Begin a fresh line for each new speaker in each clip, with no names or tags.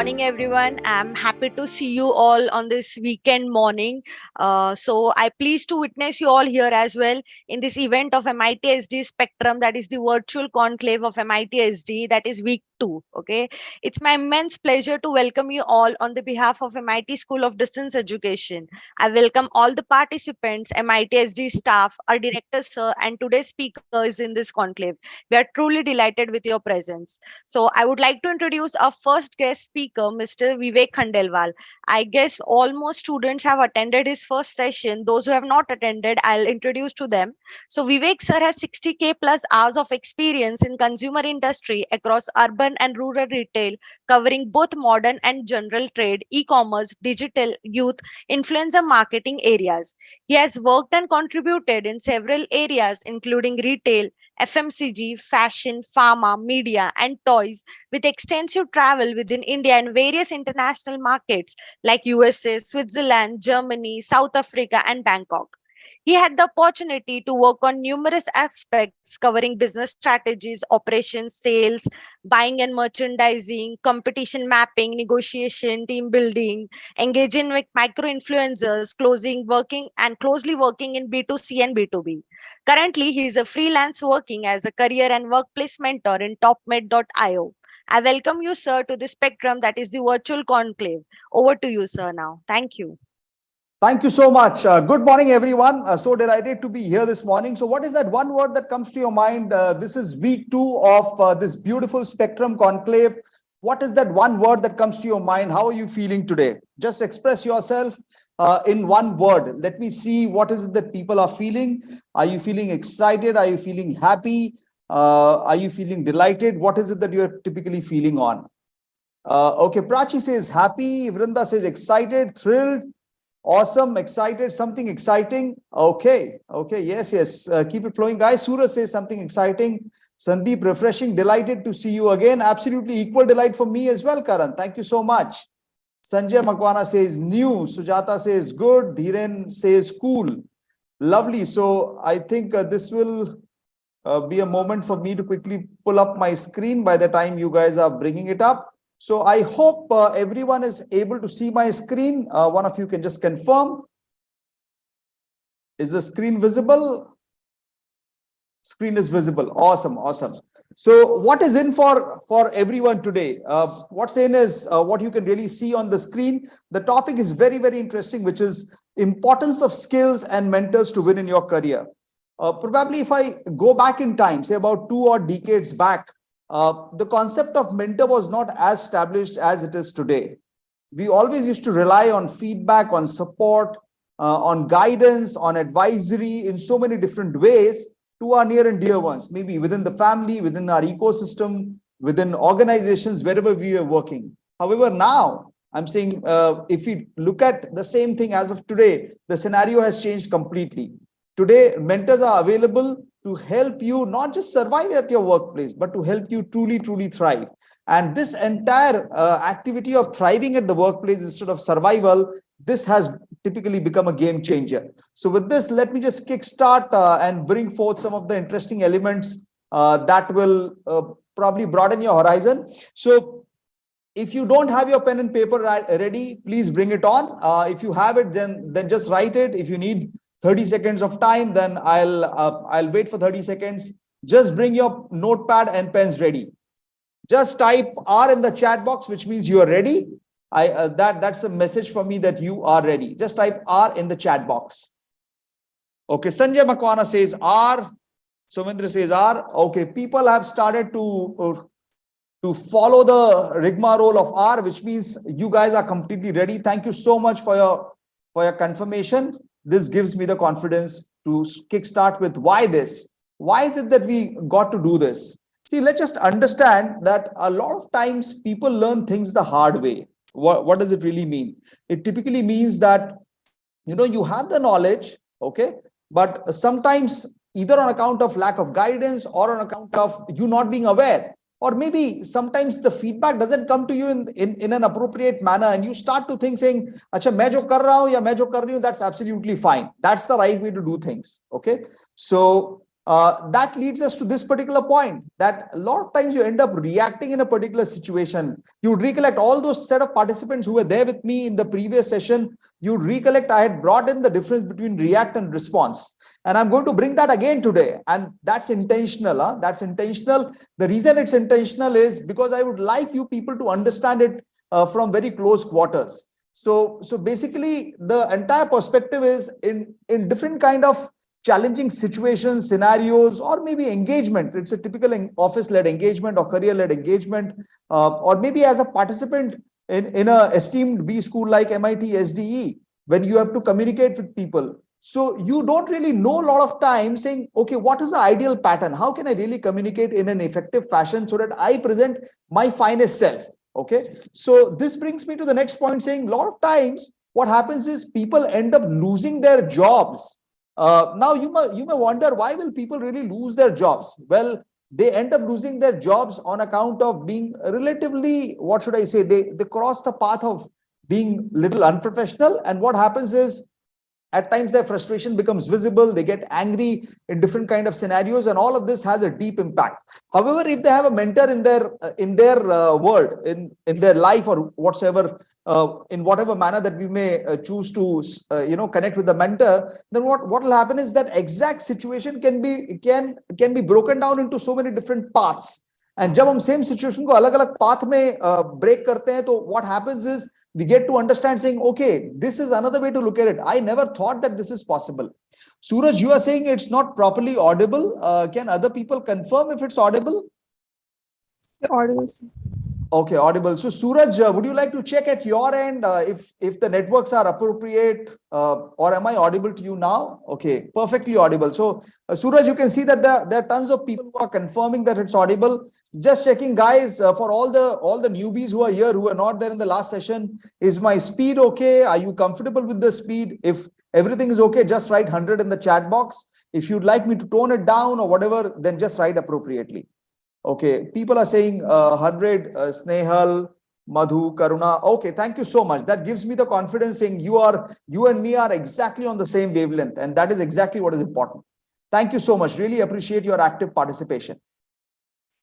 morning, everyone. I'm happy to see you all on this weekend morning. So I pleased to witness you all here as well in this event of MIT Spectrum, that is the virtual conclave of MIT that is week two. Okay, it's my immense pleasure to welcome you all on the behalf of MIT School of Distance Education. I welcome all the participants, MIT staff, our director sir, and today's speakers in this conclave. We are truly delighted with your presence. So I would like to introduce our first guest speaker, Mr. Vivek Khandelwal. I guess almost students have attended his first session. Those who have not attended, I'll introduce to them. So Vivek sir has 60K plus hours of experience in consumer industry across urban and rural retail, covering both modern and general trade, e-commerce, digital, youth, influencer marketing areas. He has worked and contributed in several areas including retail, FMCG, fashion, pharma, media, and toys, with extensive travel within India and various international markets like USA, Switzerland, Germany, South Africa, and Bangkok. He had the opportunity to work on numerous aspects covering business strategies, operations, sales, buying and merchandising, competition mapping, negotiation, team building, engaging with micro influencers, closely working in B2C and B2B. Currently, he is a freelance working as a career and workplace mentor in topmed.io. I welcome you, sir, to the spectrum that is the virtual conclave. Over to you, sir, now. Thank you.
Thank you so much. Good morning, everyone. So delighted to be here this morning. So what is that one word that comes to your mind? This is week two of this beautiful Spectrum Conclave. What is that one word that comes to your mind? How are you feeling today? Just express yourself in one word. Let me see what is it that people are feeling. Are you feeling excited? Are you feeling happy? Are you feeling delighted? What is it that you're typically feeling on? Okay, Prachi says happy. Vrinda says excited, thrilled. Awesome, excited, something exciting. Okay, yes. Keep it flowing, guys. Surah says something exciting. Sandeep, refreshing, delighted to see you again. Absolutely equal delight for me as well, Karan. Thank you so much. Sanjay Makwana says new. Sujata says good. Dhiren says cool. Lovely. So I think this will be a moment for me to quickly pull up my screen by the time you guys are bringing it up. So I hope everyone is able to see my screen. One of you can just confirm. Is the screen visible? Screen is visible. Awesome. So what is in for everyone today? What's in is what you can really see on the screen. The topic is very, very interesting, which is importance of skills and mentors to win in your career. Probably if I go back in time, say about 2 odd decades back, the concept of mentor was not as established as it is today. We always used to rely on feedback, on support, on guidance, on advisory in so many different ways to our near and dear ones, maybe within the family, within our ecosystem, within organizations, wherever we were working. However, now I'm saying if we look at the same thing as of today, the scenario has changed completely. Today, mentors are available to help you not just survive at your workplace, but to help you truly thrive. And this entire activity of thriving at the workplace instead of survival, this has typically become a game changer. So with this, let me just kickstart and bring forth some of the interesting elements that will probably broaden your horizon. So if you don't have your pen and paper ready, please bring it on. If you have it, then just write it. If you need 30 seconds of time, then I'll wait for 30 seconds. Just bring your notepad and pens ready. Just type R in the chat box, which means you are ready. That's a message for me that you are ready. Just type R in the chat box. Okay, Sanjay Makwana says R. Sumendra says R. Okay, people have started to follow the rigmarole of R, which means you guys are completely ready. Thank you so much for your confirmation. This gives me the confidence to kickstart with why this. Why is it that we got to do this? See, let's just understand that a lot of times people learn things the hard way. What does it really mean? It typically means that, you have the knowledge, okay, but sometimes either on account of lack of guidance or on account of you not being aware, or maybe sometimes the feedback doesn't come to you in an appropriate manner, and you start to think saying, "Acha, main jo kar raha hu ya main jo kar rahi hu," that's absolutely fine. That's the right way to do things. Okay. So That leads us to this particular point, that a lot of times you end up reacting in a particular situation. You would recollect all those set of participants who were there with me in the previous session. You would recollect I had brought in the difference between react and response. And I'm going to bring that again today. And that's intentional. That's intentional. The reason it's intentional is because I would like you people to understand it from very close quarters. So basically, the entire perspective is in different kind of challenging situations, scenarios, or maybe engagement. It's a typical office-led engagement or career-led engagement, or maybe as a participant in a esteemed B school like MIT SDE, when you have to communicate with people. So you don't really know a lot of time saying, okay, what is the ideal pattern? How can I really communicate in an effective fashion so that I present my finest self? Okay, so this brings me to the next point, saying a lot of times what happens is people end up losing their jobs. Now you may wonder, why will people really lose their jobs? Well, they end up losing their jobs on account of being relatively, what should I say, they cross the path of being little unprofessional. And what happens is, at times their frustration becomes visible, they get angry in different kind of scenarios, and all of this has a deep impact. However, if they have a mentor in their world, in their life, or whatsoever, in whatever manner that we may choose to connect with the mentor, then what will happen is that exact situation can be broken down into so many different paths. And जब हम same situation को अलग-अलग path में break करते हैं, तो what happens is we get to understand, saying, okay, this is another way to look at it. I never thought that this is possible. Suraj, you are saying it's not properly audible. Can other people confirm if it's audible?
Audible.
Okay, audible. So Suraj, would you like to check at your end if the networks are appropriate, or am I audible to you now? Okay, perfectly audible. So Suraj, you can see that there are tons of people who are confirming that it's audible. Just checking, guys, for all the newbies who are here, who are not there in the last session, is my speed okay? Are you comfortable with the speed? If everything is okay, just write 100 in the chat box. If you'd like me to tone it down or whatever, then just write appropriately. Okay, people are saying 100, Snehal, Madhu, Karuna. Okay, thank you so much. That gives me the confidence, saying you and me are exactly on the same wavelength, and that is exactly what is important. Thank you so much. Really appreciate your active participation.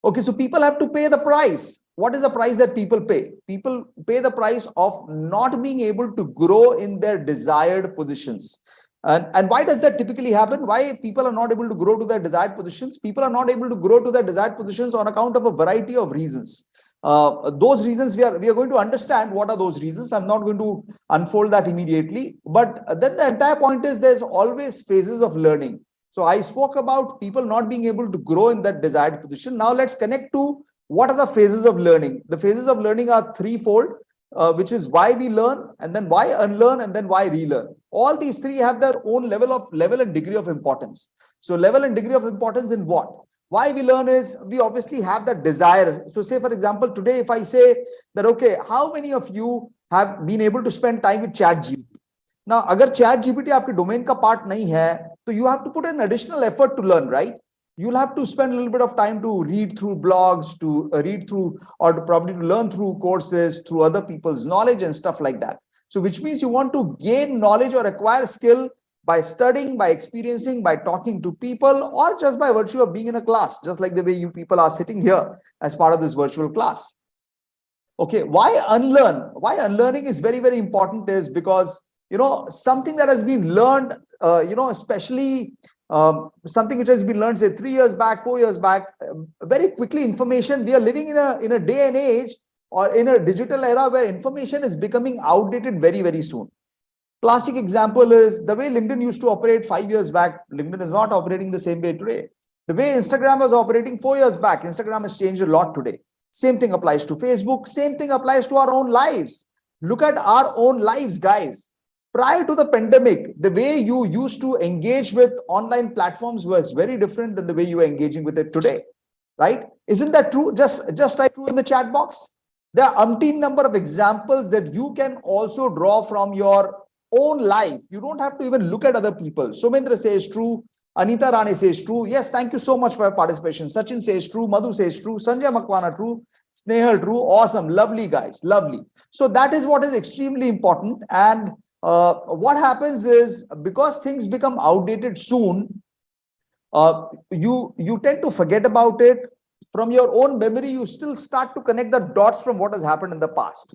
Okay, so people have to pay the price. What is the price that people pay? People pay the price of not being able to grow in their desired positions. And why does that typically happen? Why people are not able to grow to their desired positions? People are not able to grow to their desired positions on account of a variety of reasons. Those reasons we are going to understand what are those reasons. I'm not going to unfold that immediately, but then the entire point is there's always phases of learning. So I spoke about people not being able to grow in that desired position. Now let's connect to what are the phases of learning. The phases of learning are threefold, which is why we learn, and then why unlearn, and then why relearn. All these three have their own level and degree of importance. So level and degree of importance in what? Why we learn is we obviously have that desire. So say, for example, today, if I say that, okay, how many of you have been able to spend time with ChatGPT? Now, agar ChatGPT आपके domain का part नहीं है, so you have to put an additional effort to learn, right? You'll have to spend a little bit of time to read through blogs, to read through, or to probably to learn through courses, through other people's knowledge and stuff like that. So which means you want to gain knowledge or acquire skill by studying, by experiencing, by talking to people, or just by virtue of being in a class, just like the way you people are sitting here as part of this virtual class. Okay, why unlearn? Why unlearning is very, very important is because, something that has been learned, especially something which has been learned, say 3 years back, 4 years back, very quickly information, we are living in a day and age, or in a digital era where information is becoming outdated very, very soon. Classic example is the way LinkedIn used to operate 5 years back. LinkedIn is not operating the same way today. The way Instagram was operating 4 years back, Instagram has changed a lot today. Same thing applies to Facebook. Same thing applies to our own lives. Look at our own lives, guys. Prior to the pandemic, the way you used to engage with online platforms was very different than the way you are engaging with it today, right? Isn't that true? Just type true in the chat box. There are umpteen number of examples that you can also draw from your own life. You don't have to even look at other people. Somendra says true. Anita Rane says true. Yes, thank you so much for your participation. Sachin says true. Madhu says true. Sanjay Makwana true. Snehal true. Awesome. Lovely, guys. Lovely. So that is what is extremely important. And what happens is, because things become outdated soon, You tend to forget about it. From your own memory, you still start to connect the dots from what has happened in the past.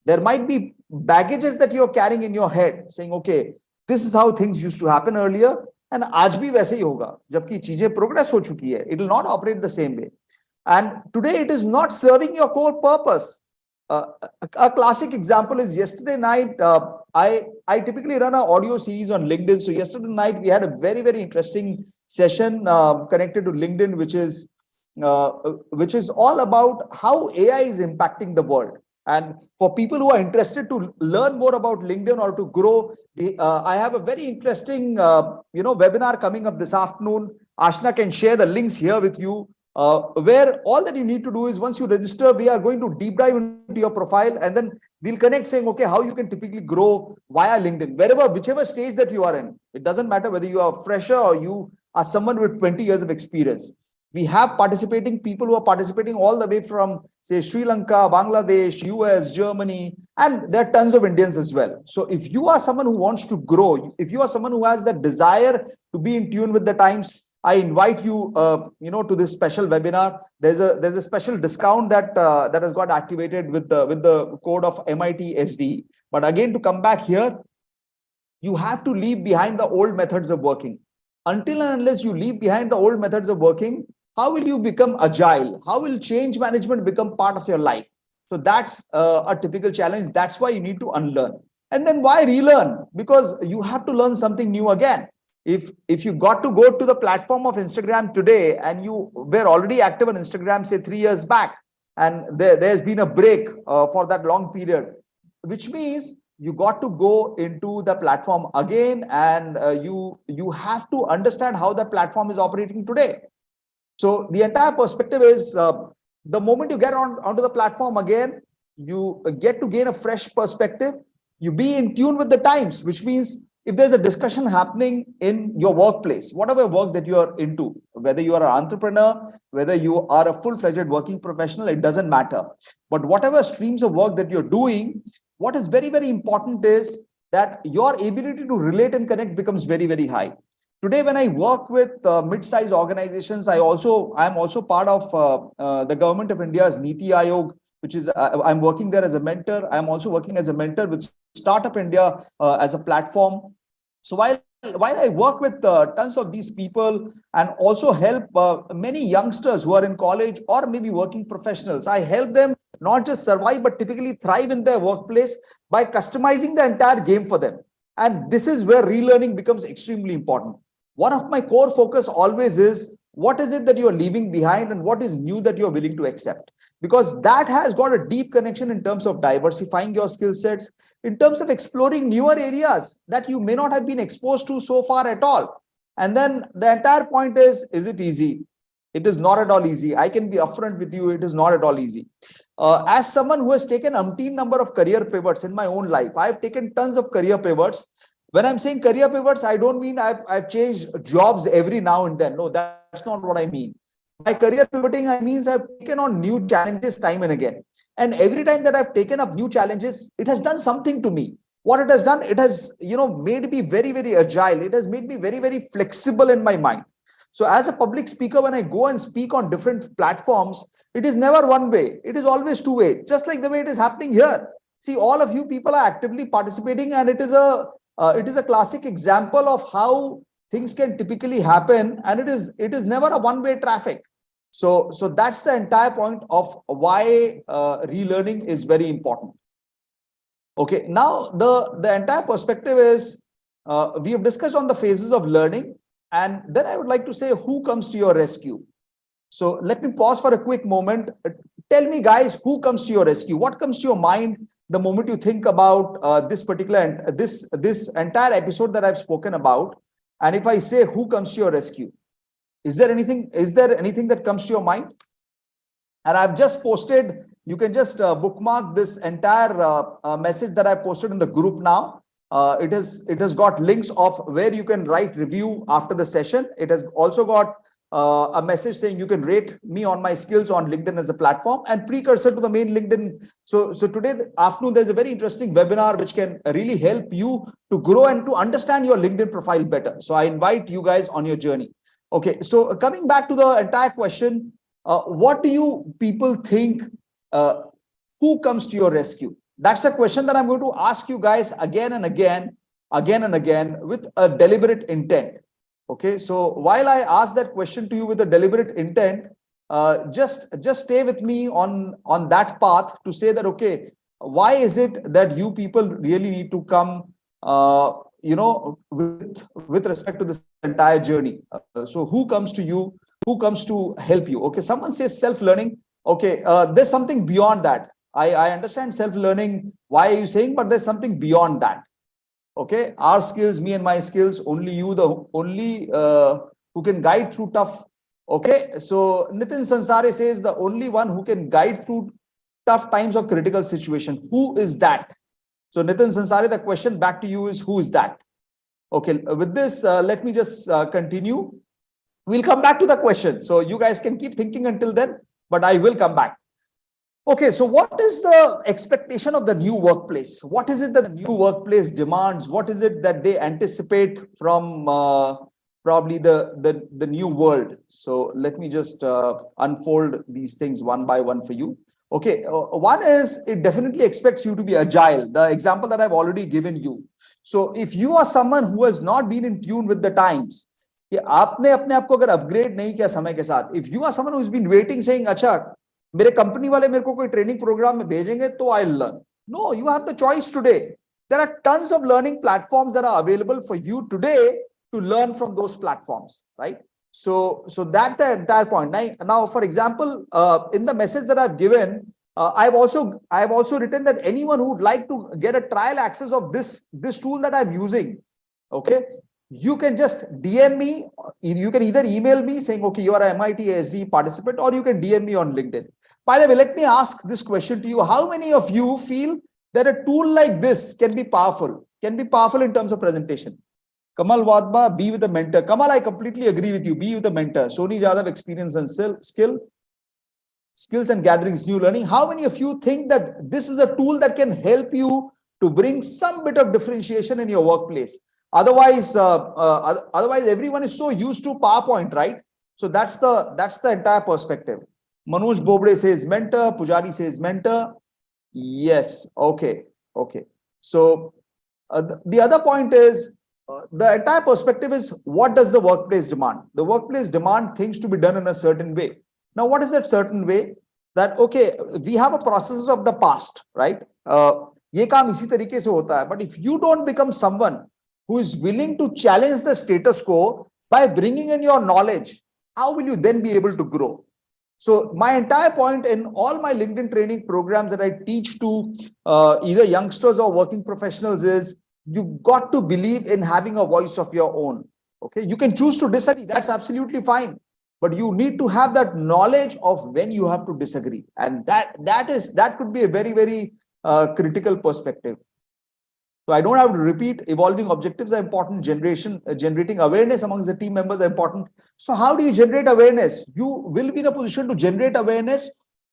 There might be baggages that you're carrying in your head saying, okay, this is how things used to happen earlier, and आज भी वैसे ही होगा जबकि चीजें progress हो चुकी है. It will not operate the same way. And today it is not serving your core purpose. A classic example is yesterday night. I typically run an audio series on LinkedIn. So yesterday night we had a very interesting session connected to LinkedIn, which is all about how AI is impacting the world. And for people who are interested to learn more about LinkedIn or to grow, I have a very interesting webinar coming up this afternoon. Ashna can share the links here with you, where all that you need to do is once you register, we are going to deep dive into your profile, and then we'll connect saying, okay, how you can typically grow via LinkedIn, whichever stage that you are in. It doesn't matter whether you are a fresher or you are someone with 20 years of experience. We have people who are participating all the way from, say, Sri Lanka, Bangladesh, US, Germany, and there are tons of Indians as well. So if you are someone who wants to grow, if you are someone who has that desire to be in tune with the times, I invite you, to this special webinar. There's a special discount that has got activated with the code of MIT SD. But again, to come back here, you have to leave behind the old methods of working. Until and unless you leave behind the old methods of working, how will you become agile? How will change management become part of your life? So that's a typical challenge. That's why you need to unlearn. And then why relearn? Because you have to learn something new again. If you got to go to the platform of Instagram today and you were already active on Instagram, say 3 years back, and there's been a break for that long period, which means you got to go into the platform again, and you have to understand how that platform is operating today. So the entire perspective is the moment you get onto the platform again, you get to gain a fresh perspective. You be in tune with the times, which means if there's a discussion happening in your workplace, whatever work that you are into, whether you are an entrepreneur, whether you are a full-fledged working professional, it doesn't matter. But whatever streams of work that you're doing, what is very important is that your ability to relate and connect becomes very high. Today, when I work with mid-sized organizations, I'm also part of the Government of India's Niti Aayog, which is I'm working there as a mentor. I'm also working as a mentor with Startup India as a platform. So while I work with tons of these people and also help many youngsters who are in college or maybe working professionals, I help them not just survive but typically thrive in their workplace by customizing the entire game for them. And this is where relearning becomes extremely important. One of my core focus always is what is it that you're leaving behind and what is new that you're willing to accept, because that has got a deep connection in terms of diversifying your skill sets, in terms of exploring newer areas that you may not have been exposed to so far at all. And then the entire point is it easy? It is not at all easy. I can be upfront with you. It is not at all easy. As someone who has taken umpteen number of career pivots in my own life, I've taken tons of career pivots. When I'm saying career pivots, I don't mean I've changed jobs every now and then. No, that's not what I mean. By career pivoting, I mean I've taken on new challenges time and again. And every time that I've taken up new challenges, it has done something to me. What it has done, it has made me very agile. It has made me very flexible in my mind. So as a public speaker, when I go and speak on different platforms, it is never one way. It is always two way, just like the way it is happening here. See, all of you people are actively participating, and it is a classic example of how things can typically happen, and it is never a one-way traffic. So that's the entire point of why relearning is very important. Okay, now the entire perspective is we have discussed on the phases of learning, and then I would like to say who comes to your rescue. So let me pause for a quick moment. Tell me, guys, who comes to your rescue? What comes to your mind the moment you think about this entire episode that I've spoken about? And if I say who comes to your rescue, is there anything that comes to your mind? And I've just posted, you can just bookmark this entire message that I posted in the group now. It has got links of where you can write review after the session. It has also got a message saying you can rate me on my skills on LinkedIn as a platform, and precursor to the main LinkedIn. So today afternoon, there's a very interesting webinar which can really help you to grow and to understand your LinkedIn profile better. So I invite you guys on your journey. Okay, so coming back to the entire question, what do you people think? Who comes to your rescue? That's a question that I'm going to ask you guys again and again, with a deliberate intent. Okay, so while I ask that question to you with a deliberate intent, just stay with me on that path to say that, okay, why is it that you people really need to come, with respect to this entire journey? So who comes to you? Who comes to help you? Okay, someone says self-learning. Okay, there's something beyond that. I understand self-learning. Why are you saying? But there's something beyond that. Okay, our skills, me and my skills, only you, the only who can guide through tough. Okay, so Nitin Sansare says the only one who can guide through tough times or critical situation. Who is that? So Nitin Sansare, the question back to you is, who is that? Okay, with this, let me just continue. We'll come back to the question. So you guys can keep thinking until then, but I will come back. Okay, so what is the expectation of the new workplace? What is it that the new workplace demands? What is it that they anticipate from probably the new world? So let me just unfold these things one by one for you. Okay, one is it definitely expects you to be agile. The example that I've already given you. So if you are someone who has not been in tune with the times, कि आपने अपने आप को अगर upgrade नहीं किया समय के साथ, if you are someone who's been waiting saying, अच्छा मेरे कंपनी वाले मेरे को कोई ट्रेनिंग प्रोग्राम में भेजेंगे तो I learn. No, you have the choice today. There are tons of learning platforms that are available for you today to learn from those platforms, right? So that's the entire point. Now, for example, in the message that I've given, I've also written that anyone who would like to get a trial access of this tool that I'm using, okay, you can just DM me. You can either email me saying, okay, you are an MIT ASD participant, or you can DM me on LinkedIn. By the way, let me ask this question to you. How many of you feel that a tool like this can be powerful in terms of presentation? Kamal Wadba, be with a mentor. Kamal, I completely agree with you. Be with a mentor. Soni Jadhav, experience and skills and gatherings, new learning. How many of you think that this is a tool that can help you to bring some bit of differentiation in your workplace? Otherwise, everyone is so used to PowerPoint, right? So that's the entire perspective. Manoj Bobre says mentor. Pujari says mentor. Yes. Okay. So the other point is, the entire perspective is, what does the workplace demand? The workplace demand things to be done in a certain way. Now, what is that certain way? That, okay, we have a process of the past, right? ये काम इसी तरीके से होता है. But if you don't become someone who is willing to challenge the status quo by bringing in your knowledge, how will you then be able to grow? So my entire point in all my LinkedIn training programs that I teach to either youngsters or working professionals is, you've got to believe in having a voice of your own. Okay, you can choose to disagree. That's absolutely fine. But you need to have that knowledge of when you have to disagree. And that could be a very, very critical perspective. So I don't have to repeat. Evolving objectives are important. Generating awareness amongst the team members are important. So how do you generate awareness? You will be in a position to generate awareness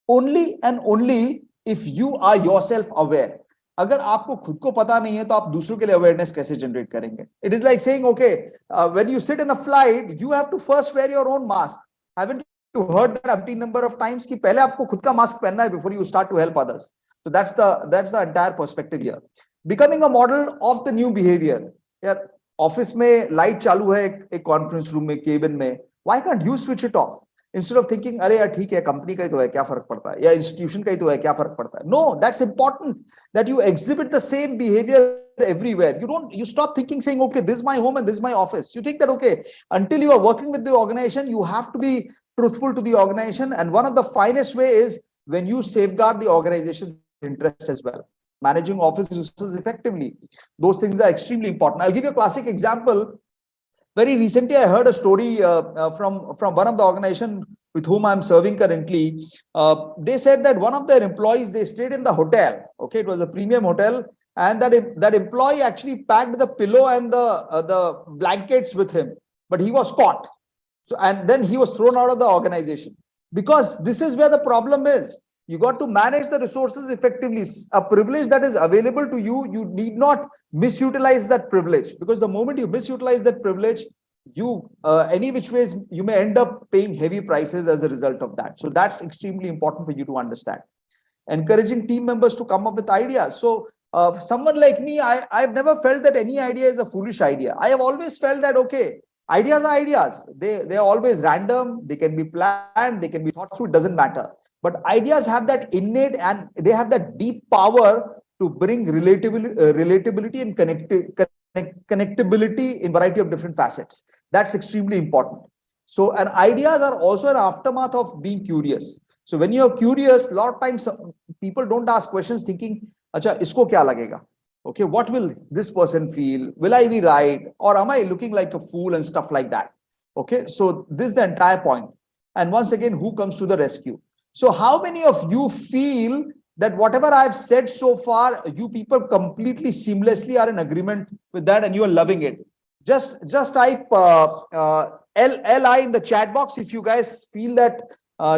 only and only if you are yourself aware. अगर आपको खुद को पता नहीं है तो आप दूसरों के लिए awareness कैसे generate करेंगे? It is like saying, okay, when you sit in a flight, you have to first wear your own mask. Haven't you heard that umpteen number of times कि पहले आपको खुद का mask पहनना है before you start to help others? So that's the entire perspective here. Becoming a model of the new behavior. यार office में light चालू है एक कॉन्फ्रेंस रूम में, केबिन में, why can't you switch it off? Instead of thinking, अरे यार ठीक है, कंपनी का ही तो है, क्या फर्क पड़ता है, या इंस्टीट्यूशन का ही तो है, क्या फर्क पड़ता है. No, that's important that you exhibit the same behavior everywhere. You stop thinking saying, okay, this is my home and this is my office. You think that, okay, until you are working with the organization, you have to be truthful to the organization. And one of the finest way is when you safeguard the organization's interest as well. Managing office resources effectively. Those things are extremely important. I'll give you a classic example. Very recently, I heard a story from one of the organization with whom I'm serving currently. They said that one of their employees, they stayed in the hotel. Okay, it was a premium hotel, and that employee actually packed the pillow and the blankets with him, but he was caught. So, and then he was thrown out of the organization, because this is where the problem is. You got to manage the resources effectively. A privilege that is available to you, you need not misutilize that privilege, because the moment you misutilize that privilege, any which ways you may end up paying heavy prices as a result of that. So that's extremely important for you to understand. Encouraging team members to come up with ideas. So someone like me, I've never felt that any idea is a foolish idea. I have always felt that, okay, ideas are ideas. They are always random. They can be planned. They can be thought through. It doesn't matter. But ideas have that innate and they have that deep power to bring relatability and connectability in variety of different facets. That's extremely important. So, and ideas are also an aftermath of being curious. So when you're curious, a lot of times people don't ask questions thinking, "Acha, isko kya lagega? Okay, what will this person feel? Will I be right? Or am I looking like a fool?" and stuff like that. Okay, so this is the entire point. And once again, who comes to the rescue? So how many of you feel that whatever I've said so far, you people completely seamlessly are in agreement with that and you are loving it? Just type LI in the chat box if you guys feel that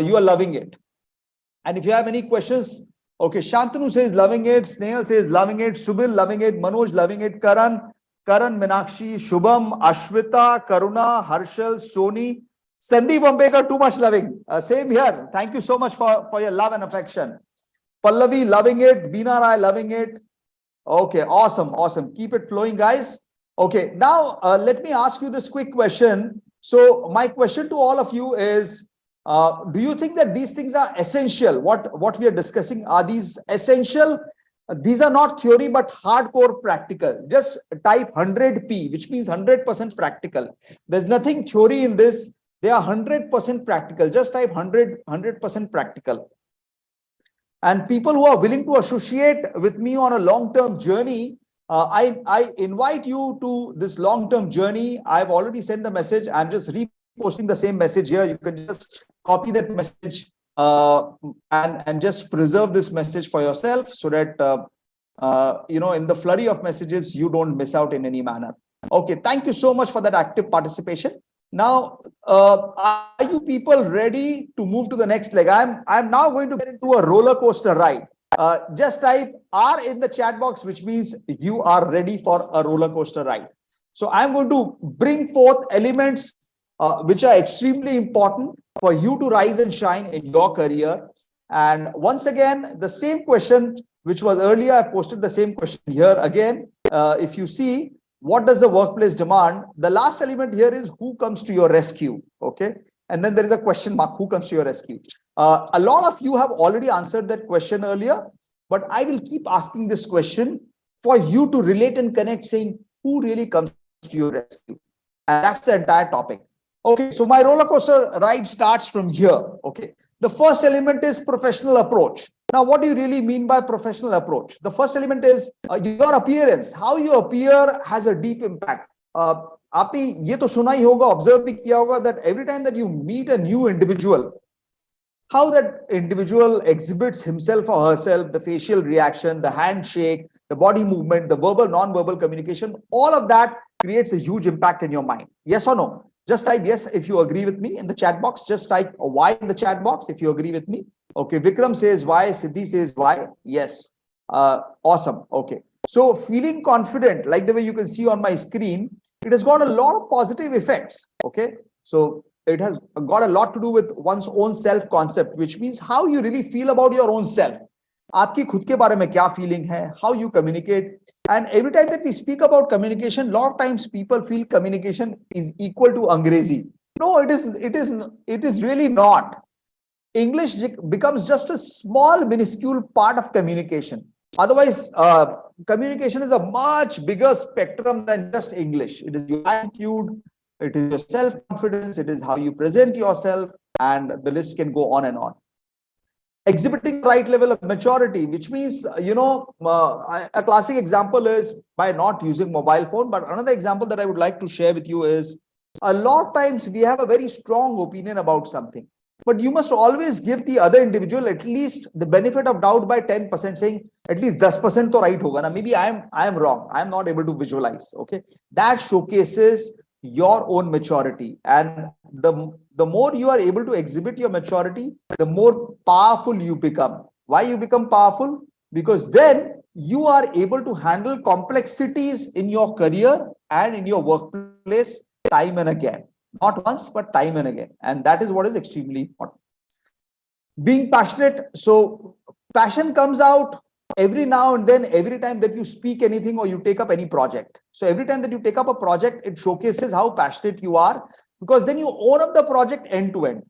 you are loving it. And if you have any questions, okay, Shantanu says loving it, Snehal says loving it, Subil loving it, Manoj loving it, Karan, Minakshi, Shubham, Ashwita, Karuna, Harshal, Soni, Sandeep Ambekar, too much loving. Same here. Thank you so much for your love and affection. Pallavi loving it, Beena Rai loving it. Okay, awesome. Keep it flowing, guys. Okay, now let me ask you this quick question. So my question to all of you is, do you think that these things are essential? What we are discussing, are these essential? These are not theory, but hardcore practical. Just type 100p, which means 100% practical. There's nothing theory in this. They are 100% practical. Just type 100% practical. And people who are willing to associate with me on a long-term journey, I invite you to this long-term journey. I've already sent the message. I'm just reposting the same message here. You can just copy that message and just preserve this message for yourself so that, in the flurry of messages, you don't miss out in any manner. Okay, thank you so much for that active participation. Now, are you people ready to move to the next leg? I'm now going to get into a roller coaster ride. Just type R in the chat box, which means you are ready for a roller coaster ride. So I'm going to bring forth elements which are extremely important for you to rise and shine in your career. And once again, the same question which was earlier, I posted the same question here again. If you see, what does the workplace demand? The last element here is who comes to your rescue, okay? And then there is a question mark, who comes to your rescue? A lot of you have already answered that question earlier, but I will keep asking this question for you to relate and connect, saying who really comes to your rescue? And that's the entire topic. Okay, so my roller coaster ride starts from here, okay? The first element is professional approach. Now, what do you really mean by professional approach? The first element is your appearance. How you appear has a deep impact. आपने ये तो सुना ही होगा, observe भी किया होगा that every time that you meet a new individual, how that individual exhibits himself or herself, the facial reaction, the handshake, the body movement, the verbal, non-verbal communication, all of that creates a huge impact in your mind. Yes or no? Just type yes if you agree with me in the chat box. Just type a Y in the chat box if you agree with me. Okay, Vikram says Y, Siddhi says Y. Yes. Awesome. Okay. So feeling confident, like the way you can see on my screen, it has got a lot of positive effects. Okay. So it has got a lot to do with one's own self-concept, which means how you really feel about your own self. आपकी खुद के बारे में क्या feeling है, how you communicate. And every time that we speak about communication, a lot of times people feel communication is equal to Angrezi. No, it is really not. English becomes just a small, minuscule part of communication. Otherwise, communication is a much bigger spectrum than just English. It is your attitude, it is your self-confidence, it is how you present yourself, and the list can go on and on. Exhibiting the right level of maturity, which means, a classic example is by not using mobile phone. But another example that I would like to share with you is a lot of times we have a very strong opinion about something, but you must always give the other individual at least the benefit of doubt by 10%, saying at least 10% to right hoga na. Maybe I am wrong. I am not able to visualize. Okay. That showcases your own maturity. And the more you are able to exhibit your maturity, the more powerful you become. Why you become powerful? Because then you are able to handle complexities in your career and in your workplace time and again, not once, but time and again. And that is what is extremely important. Being passionate. So passion comes out every now and then, every time that you speak anything or you take up any project. So every time that you take up a project, it showcases how passionate you are, because then you own up the project end to end.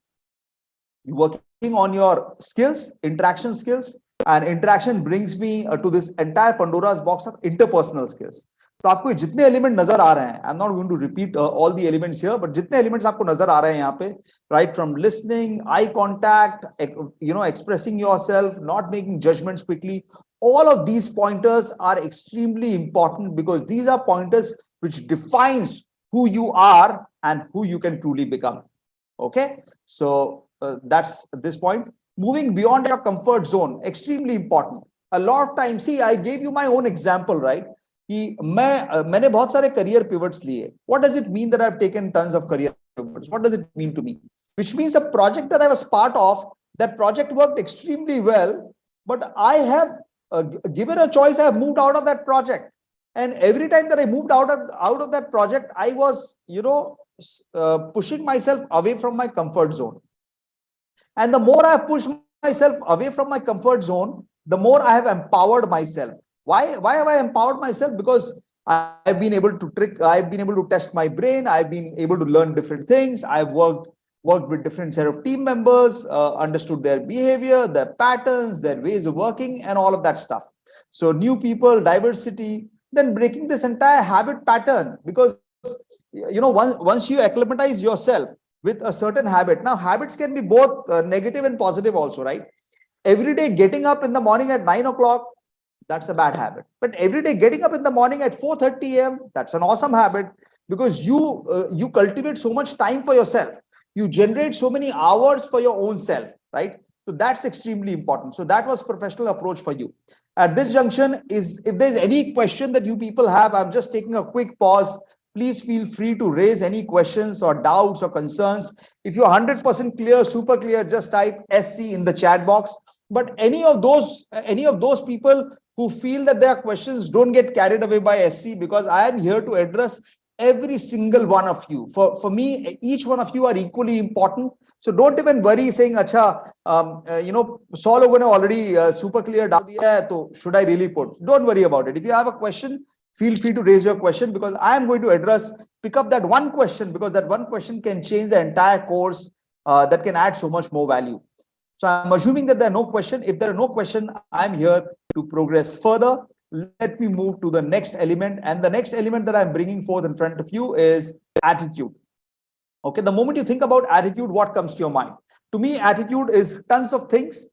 You're working on your skills, interaction skills, and interaction brings me to this entire Pandora's box of interpersonal skills. तो आपको जितने element नजर आ रहे हैं, I am not going to repeat all the elements here, but जितने elements आपको नजर आ रहे हैं यहाँ पे, right from listening, eye contact, expressing yourself, not making judgments quickly, all of these pointers are extremely important, because these are pointers which defines who you are and who you can truly become. Okay, so that's this point. Moving beyond your comfort zone, extremely important. A lot of times, see, I gave you my own example, right? कि मैंने बहुत सारे career pivots लिए. What does it mean that I've taken tons of career pivots? What does it mean to me? Which means a project that I was part of, that project worked extremely well, but I have given a choice, I have moved out of that project. And every time that I moved out of that project, I was, pushing myself away from my comfort zone. And the more I have pushed myself away from my comfort zone, the more I have empowered myself. Why have I empowered myself? Because I've been able to test my brain. I've been able to learn different things. I've worked with different set of team members, understood their behavior, their patterns, their ways of working, and all of that stuff. So new people, diversity, then breaking this entire habit pattern, because once you acclimatize yourself with a certain habit. Now, habits can be both negative and positive also, right? Every day getting up in the morning at 9 o'clock, that's a bad habit. But every day getting up in the morning at 4:30 a.m., that's an awesome habit, because you cultivate so much time for yourself. You generate so many hours for your own self, right? So that's extremely important. So that was professional approach for you. At this junction, if there's any question that you people have, I'm just taking a quick pause. Please feel free to raise any questions or doubts or concerns. If you're 100% clear, super clear, just type SC in the chat box. But any of those people who feel that their questions, don't get carried away by SC, because I am here to address every single one of you. For me, each one of you are equally important. So don't even worry saying, "Acha, 100 लोगों ने already super clear डाल दिया है, तो should I really put?" Don't worry about it. If you have a question, feel free to raise your question, because I am going to pick up that one question, because that one question can change the entire course, that can add so much more value. So I'm assuming that there are no questions. If there are no questions, I'm here to progress further. Let me move to the next element. And the next element that I'm bringing forth in front of you is attitude. Okay, the moment you think about attitude, what comes to your mind? To me, attitude is tons of things.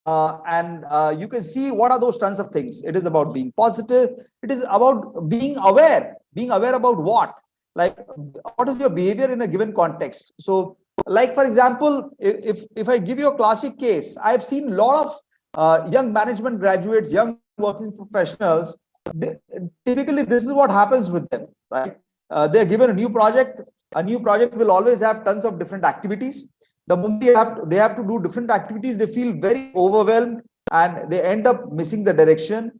You can see what are those tons of things. It is about being positive. It is about being aware about what? Like, what is your behavior in a given context? So, like, for example, if I give you a classic case, I've seen a lot of young management graduates, young working professionals. Typically, this is what happens with them, right? They're given a new project. A new project will always have tons of different activities. The moment they have to do different activities, they feel very overwhelmed and they end up missing the direction.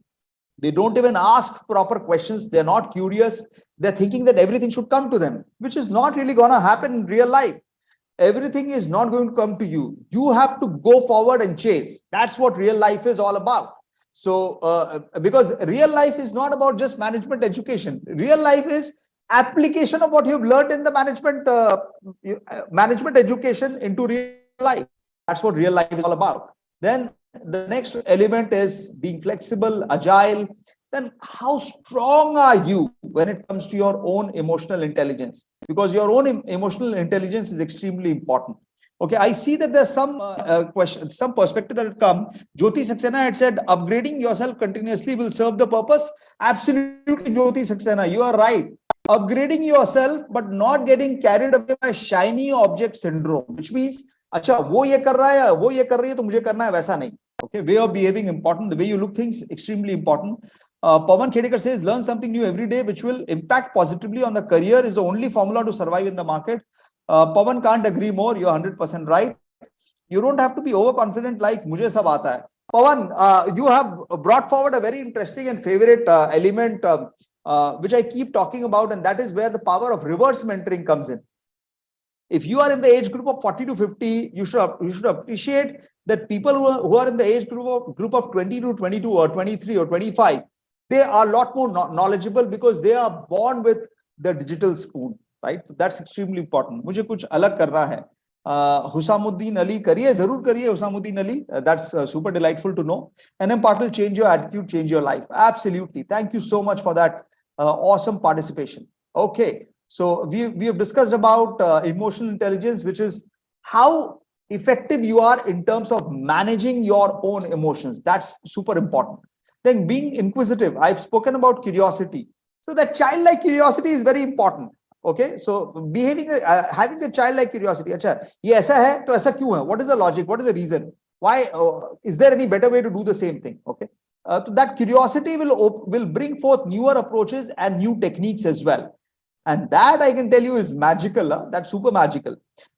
They don't even ask proper questions. They're not curious. They're thinking that everything should come to them, which is not really going to happen in real life. Everything is not going to come to you. You have to go forward and chase. That's what real life is all about. So, because real life is not about just management education. Real life is application of what you've learned in the management education into real life. That's what real life is all about. Then the next element is being flexible, agile. Then how strong are you when it comes to your own emotional intelligence? Because your own emotional intelligence is extremely important. Okay, I see that there's some some perspective that had come. Jyoti Saxena had said, upgrading yourself continuously will serve the purpose. Absolutely, Jyoti Saxena, you are right. Upgrading yourself, but not getting carried away by shiny object syndrome, which means, अच्छा वो ये कर रहा है, वो ये कर रही है, तो मुझे करना है, वैसा नहीं. Okay, way of behaving important. The way you look things extremely important. Pawan Khedekar says, learn something new every day, which will impact positively on the career, is the only formula to survive in the market. Pawan can't agree more. You're 100% right. You don't have to be overconfident like मुझे सब आता है. Pawan, you have brought forward a very interesting and favorite element which I keep talking about, and that is where the power of reverse mentoring comes in. If you are in the age group of 40 to 50, you should appreciate that people who are in the age group of 20 to 22 or 23 or 25, they are a lot more knowledgeable because they are born with the digital spoon, right? That's extremely important. मुझे कुछ अलग करना है. Husamuddin Ali, करिए जरूर करिए Husamuddin Ali. That's super delightful to know. And then part will change your attitude, change your life. Absolutely. Thank you so much for that awesome participation. Okay. So we have discussed about emotional intelligence, which is how effective you are in terms of managing your own emotions. That's super important. Then being inquisitive, I've spoken about curiosity. So that childlike curiosity is very important. Okay, so behaving, having the childlike curiosity. अच्छा, ये ऐसा है, तो ऐसा क्यों है? What is the logic? What is the reason? Why? Is there any better way to do the same thing? Okay, so that curiosity will bring forth newer approaches and new techniques as well. And that I can tell you is magical. That's super magical.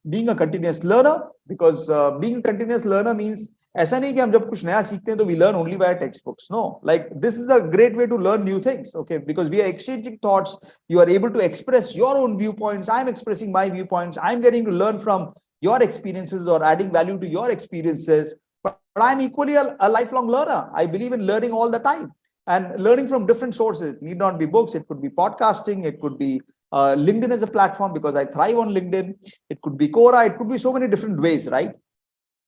Being a continuous learner, because being a continuous learner means ऐसा नहीं कि हम जब कुछ नया सीखते हैं तो we learn only by textbooks. No, like this is a great way to learn new things. Okay, because we are exchanging thoughts. You are able to express your own viewpoints. I'm expressing my viewpoints. I'm getting to learn from your experiences or adding value to your experiences. But I'm equally a lifelong learner. I believe in learning all the time and learning from different sources. It need not be books. It could be podcasting. It could be LinkedIn as a platform because I thrive on LinkedIn. It could be Quora. It could be so many different ways, right?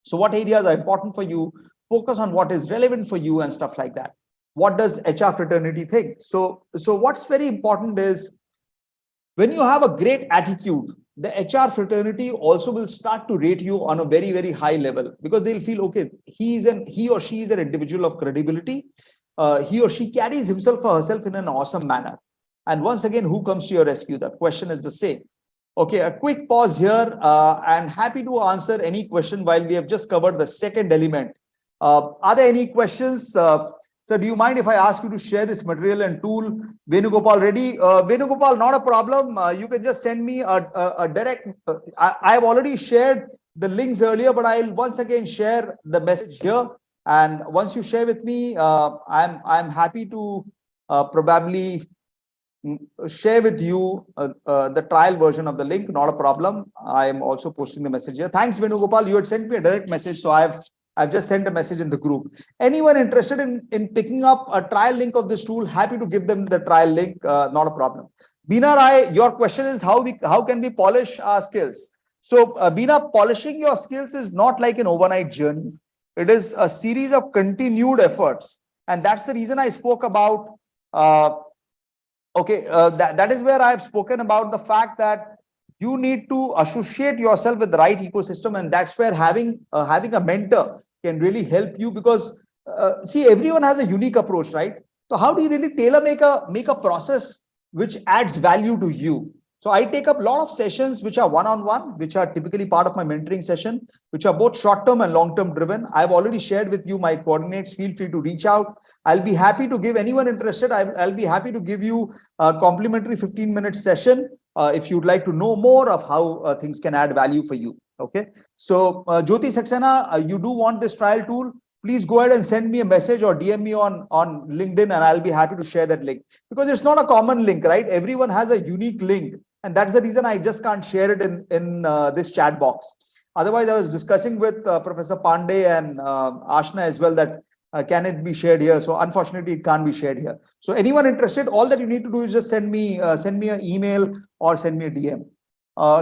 So what areas are important for you? Focus on what is relevant for you and stuff like that. What does HR fraternity think? So what's very important is when you have a great attitude, the HR fraternity also will start to rate you on a very, very high level because they'll feel, okay, he or she is an individual of credibility. He or she carries himself or herself in an awesome manner. And once again, who comes to your rescue? The question is the same. Okay, a quick pause here. I'm happy to answer any question while we have just covered the second element. Are there any questions? So do you mind if I ask you to share this material and tool? Venugopal, ready? Venugopal, not a problem. You can just send me a direct. I have already shared the links earlier, but I'll once again share the message here. And once you share with me, I'm happy to probably share with you the trial version of the link. Not a problem. I am also posting the message here. Thanks, Venugopal. You had sent me a direct message, so I've just sent a message in the group. Anyone interested in picking up a trial link of this tool, happy to give them the trial link. Not a problem. Beena Rai, your question is how can we polish our skills? So Beena, polishing your skills is not like an overnight journey. It is a series of continued efforts, and that's the reason I spoke about. That is where I have spoken about the fact that you need to associate yourself with the right ecosystem, and that's where having a mentor can really help you because see, everyone has a unique approach, right? So how do you really tailor make a process which adds value to you? So I take up a lot of sessions which are one-on-one, which are typically part of my mentoring session, which are both short-term and long-term driven. I've already shared with you my coordinates. Feel free to reach out. I'll be happy to give anyone interested. I'll be happy to give you a complimentary 15-minute session if you'd like to know more of how things can add value for you. Okay. So Jyoti Saxena, you do want this trial tool? Please go ahead and send me a message or DM me on LinkedIn, and I'll be happy to share that link because it's not a common link, right? Everyone has a unique link. And that's the reason I just can't share it in this chat box. Otherwise, I was discussing with Professor Pandey and Ashna as well that can it be shared here? So unfortunately, it can't be shared here. So anyone interested, all that you need to do is just send me an email or send me a DM.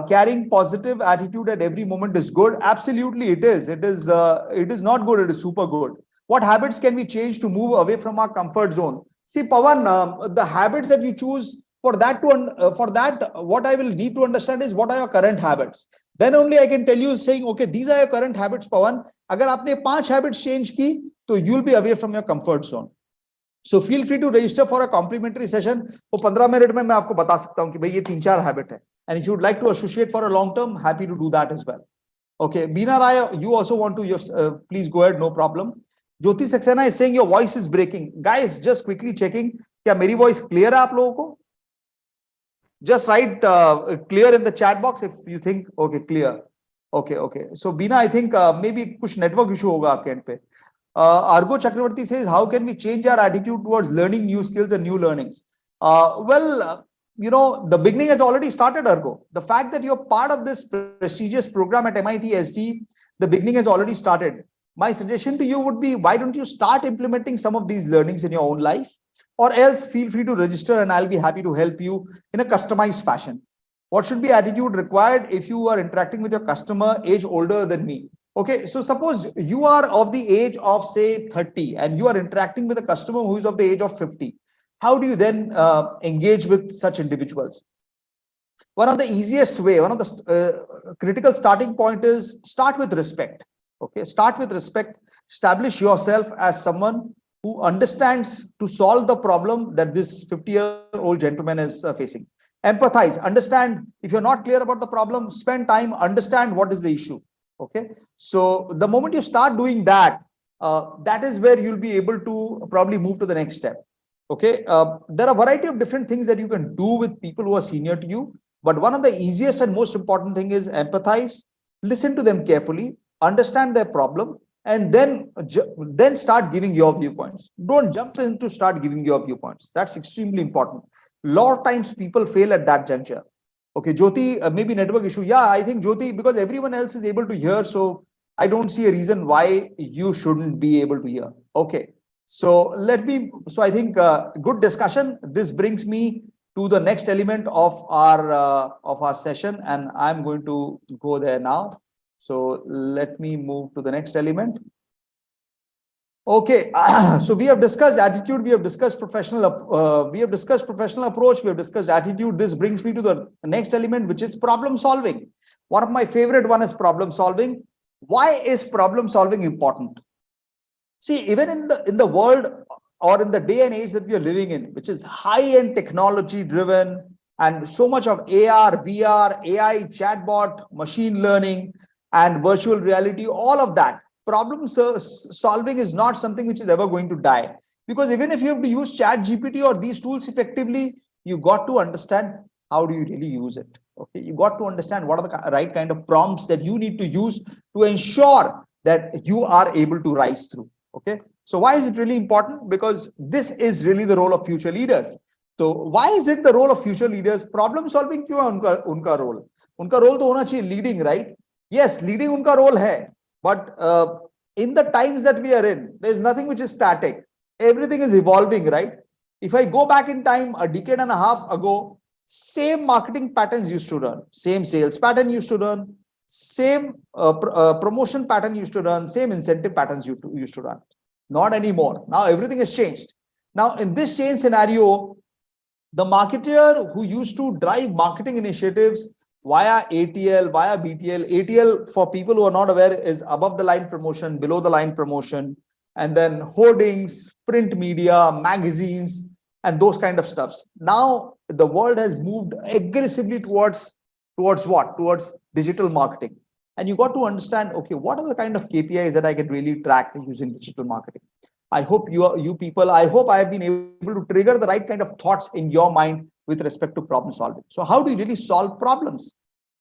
Carrying positive attitude at every moment is good. Absolutely, it is. It is not good. It is super good. What habits can we change to move away from our comfort zone? See, Pawan, the habits that you choose. For that, what I will need to understand is what are your current habits. Then only I can tell you saying, okay, these are your current habits, Pawan. अगर आपने 5 habits change की, तो you'll be away from your comfort zone. So feel free to register for a complimentary session. वो 15 minute में मैं आपको बता सकता हूँ कि भाई ये 3-4 habit है. And if you'd like to associate for a long term, happy to do that as well. Okay, Beena Rai, you also want to, please go ahead, no problem. Jyoti Saxena is saying your voice is breaking. Guys, just quickly checking, क्या मेरी voice clear है आप लोगों को? Just write clear in the chat box if you think, okay, clear. Okay. So Beena, I think maybe kuch network issue hoga aapke end pe. Argo Chakravarti says, how can we change our attitude towards learning new skills and new learnings? The beginning has already started, Ergo. The fact that you're part of this prestigious program at MIT SD, the beginning has already started. My suggestion to you would be, why don't you start implementing some of these learnings in your own life? Or else feel free to register and I'll be happy to help you in a customized fashion. What should be attitude required if you are interacting with your customer age older than me? Okay, so suppose you are of the age of say 30 and you are interacting with a customer who is of the age of 50. How do you then engage with such individuals? One of the easiest way, one of the critical starting point is start with respect. Okay, start with respect. Establish yourself as someone who understands to solve the problem that this 50-year-old gentleman is facing. Empathize, understand. If you're not clear about the problem, spend time, understand what is the issue. Okay, so the moment you start doing that, that is where you'll be able to probably move to the next step. Okay, there are a variety of different things that you can do with people who are senior to you, but one of the easiest and most important thing is empathize, listen to them carefully, understand their problem, and then start giving your viewpoints. Don't jump in to start giving your viewpoints. That's extremely important. A lot of times people fail at that juncture. Okay, Jyoti, maybe network issue. Yeah, I think Jyoti, because everyone else is able to hear, so I don't see a reason why you shouldn't be able to hear. Okay, so I think good discussion. This brings me to the next element of our session, and I'm going to go there now. So let me move to the next element. Okay, so we have discussed attitude, we have discussed professional approach, we have discussed attitude. This brings me to the next element, which is problem solving. One of my favorite one is problem solving. Why is problem solving important? See, even in the world or in the day and age that we are living in, which is high-end technology driven, and so much of AR, VR, AI, chatbot, machine learning, and virtual reality, all of that, problem solving is not something which is ever going to die. Because even if you have to use chat GPT or these tools effectively, you got to understand how do you really use it. Okay, you got to understand what are the right kind of prompts that you need to use to ensure that you are able to rise through. Okay, so why is it really important? Because this is really the role of future leaders. So why is it the role of future leaders? Problem solving क्यों है उनका role? उनका role तो होना चाहिए leading, right? Yes, leading उनका role है, but in the times that we are in, there is nothing which is static. Everything is evolving, right? If I go back in time, a decade and a half ago, same marketing patterns used to run, same sales pattern used to run, same promotion pattern used to run, same incentive patterns used to run. Not anymore. Now everything has changed. Now in this change scenario, the marketer who used to drive marketing initiatives via ATL, via BTL, ATL for people who are not aware is above the line promotion, below the line promotion, and then hoardings, print media, magazines, and those kind of stuffs. Now the world has moved aggressively towards what? Towards digital marketing. And you got to understand, okay, what are the kind of KPIs that I can really track using digital marketing? I hope you people, I hope I have been able to trigger the right kind of thoughts in your mind with respect to problem solving. So how do you really solve problems?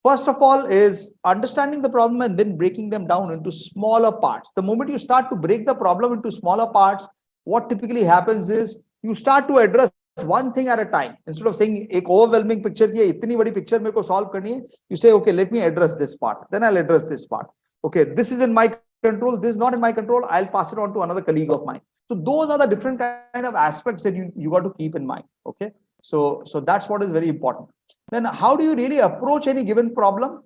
First of all is understanding the problem and then breaking them down into smaller parts. The moment you start to break the problem into smaller parts, what typically happens is you start to address one thing at a time. Instead of saying एक overwhelming picture की इतनी बड़ी picture मेरे को solve करनी है, you say, okay, let me address this part, then I'll address this part. Okay, this is in my control, this is not in my control, I'll pass it on to another colleague of mine. So those are the different kind of aspects that you got to keep in mind. Okay, so that's what is very important. Then how do you really approach any given problem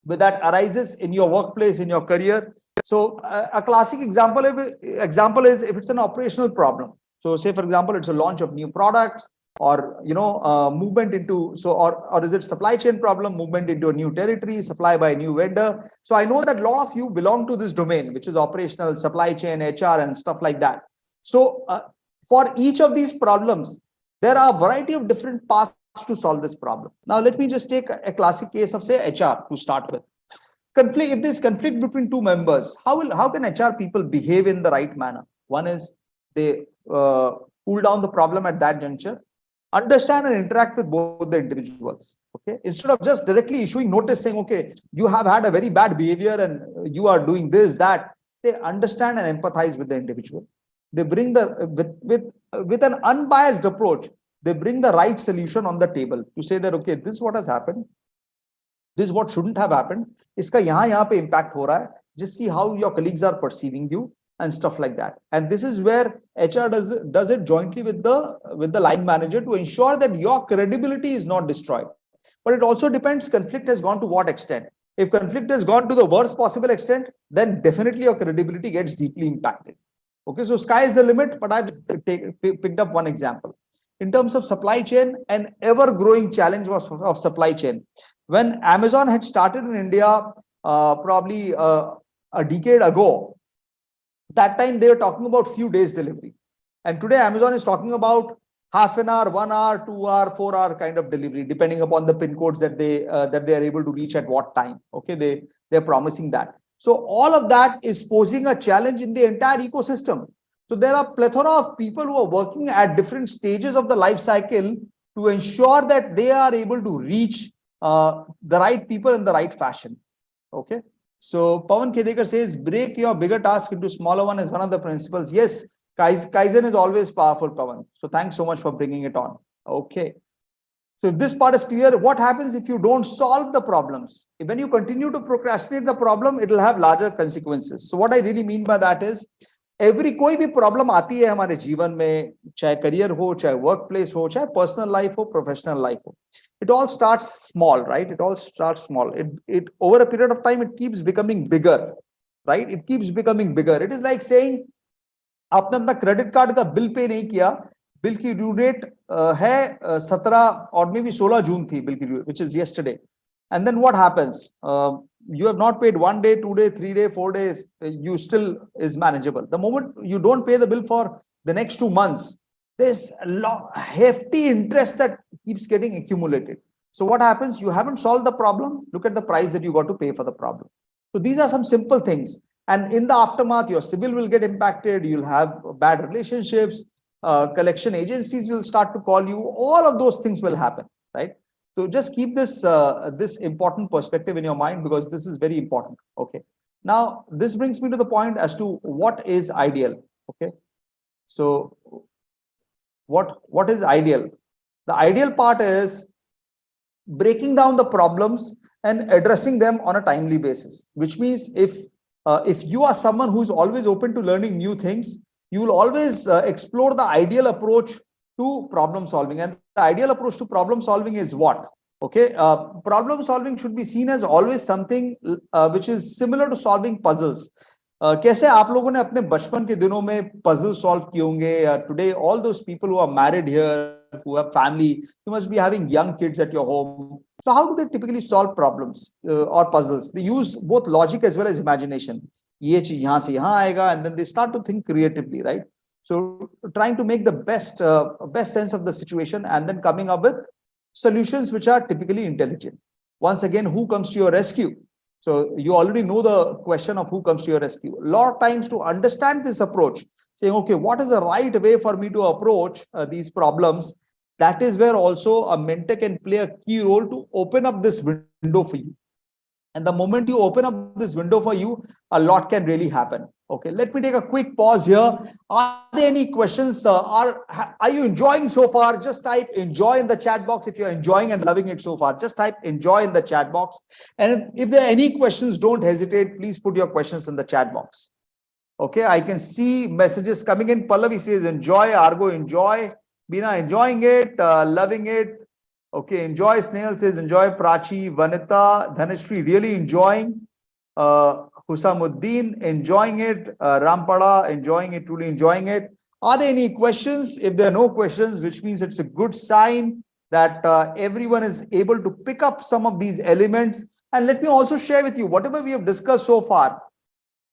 that arises in your workplace, in your career? So a classic example is if it's an operational problem. So say for example, it's a launch of new products, or movement into, or is it supply chain problem, movement into a new territory, supply by a new vendor. So I know that a lot of you belong to this domain, which is operational, supply chain, HR, and stuff like that. So for each of these problems, there are a variety of different paths to solve this problem. Now let me just take a classic case of say HR to start with. Conflict. If there's conflict between two members, how can HR people behave in the right manner? One is they cool down the problem at that juncture, understand and interact with both the individuals. Okay, instead of just directly issuing notice saying, okay, you have had a very bad behavior and you are doing this, that, they understand and empathize with the individual. They bring with an unbiased approach, They bring the right solution on the table to say that, okay, this is what has happened. This is what shouldn't have happened. Iska yahan pe impact ho raha hai. Just see how your colleagues are perceiving you and stuff like that. And this is where HR does it jointly with the line manager to ensure that your credibility is not destroyed. But it also depends, conflict has gone to what extent. If conflict has gone to the worst possible extent, then definitely your credibility gets deeply impacted. Okay, so sky is the limit, but I've picked up one example. In terms of supply chain, an ever-growing challenge was of supply chain. When Amazon had started in India, probably a decade ago, that time they were talking about few days delivery. And today Amazon is talking about half an hour, 1 hour, 2 hour, 4 hour kind of delivery, depending upon the pin codes that they are able to reach at what time. Okay, they're promising that. So all of that is posing a challenge in the entire ecosystem. So there are plethora of people who are working at different stages of the life cycle to ensure that they are able to reach the right people in the right fashion. Okay. So Pawan Kedekar says, break your bigger task into smaller one is one of the principles. Yes, Kaizen is always powerful, Pawan. So thanks so much for bringing it on. Okay. So if this part is clear, what happens if you don't solve the problems? When you continue to procrastinate the problem, it will have larger consequences. So what I really mean by that is, कोई भी problem आती है हमारे जीवन में, चाहे career हो, चाहे वर्क प्लेस हो, चाहे पर्सनल लाइफ हो, प्रोफेशनल लाइफ हो, it all starts small, right? It all starts small. It over a period of time, it keeps becoming bigger, right? It keeps becoming bigger. It is like saying, आपने अपना credit card का bill pay नहीं किया, bill की due date है 17 और मे भी 16 जून थी बिल की due, which is yesterday. And then what happens? You have not paid 1 day, 2 day, 3 day, 4 days, you still is manageable. The moment you don't pay the bill for the next 2 months, there's a hefty interest that keeps getting accumulated. So what happens? You haven't solved the problem. Look at the price that you got to pay for the problem. So these are some simple things. And in the aftermath, your CIBIL will get impacted. You'll have bad relationships. Collection agencies will start to call you. All of those things will happen, right? So just keep this this important perspective in your mind, because this is very important. Okay. Now this brings me to the point as to what is ideal. Okay. So what is ideal? The ideal part is breaking down the problems and addressing them on a timely basis, which means if you are someone who is always open to learning new things, you will always explore the ideal approach to problem solving. And the ideal approach to problem solving is what? Okay, problem solving should be seen as always something which is similar to solving puzzles. कैसे आप लोगों ने अपने बचपन के दिनों में puzzle solve किए होंगे? Today, all those people who are married here, who have family, you must be having young kids at your home. So how do they typically solve problems or puzzles? They use both logic as well as imagination. ये चीज यहाँ से यहाँ आएगा, and then they start to think creatively, right? So trying to make the best sense of the situation and then coming up with solutions which are typically intelligent. Once again, who comes to your rescue? So you already know the question of who comes to your rescue. A lot of times to understand this approach, saying, okay, what is the right way for me to approach these problems? That is where also a mentor can play a key role to open up this window for you. And the moment you open up this window for you, a lot can really happen. Okay, let me take a quick pause here. Are there any questions? Are you enjoying so far? Just type enjoy in the chat box if you're enjoying and loving it so far. Just type enjoy in the chat box. And if there are any questions, don't hesitate. Please put your questions in the chat box. Okay, I can see messages coming in. Pallavi says enjoy. Argo, enjoy. Bina, enjoying it, loving it. Okay, enjoy. Snail says enjoy. Prachi, Vanita, Dhanashri, really enjoying. Husamuddin, enjoying it. Rampada, enjoying it, truly enjoying it. Are there any questions? If there are no questions, which means it's a good sign that everyone is able to pick up some of these elements. And let me also share with you, whatever we have discussed so far,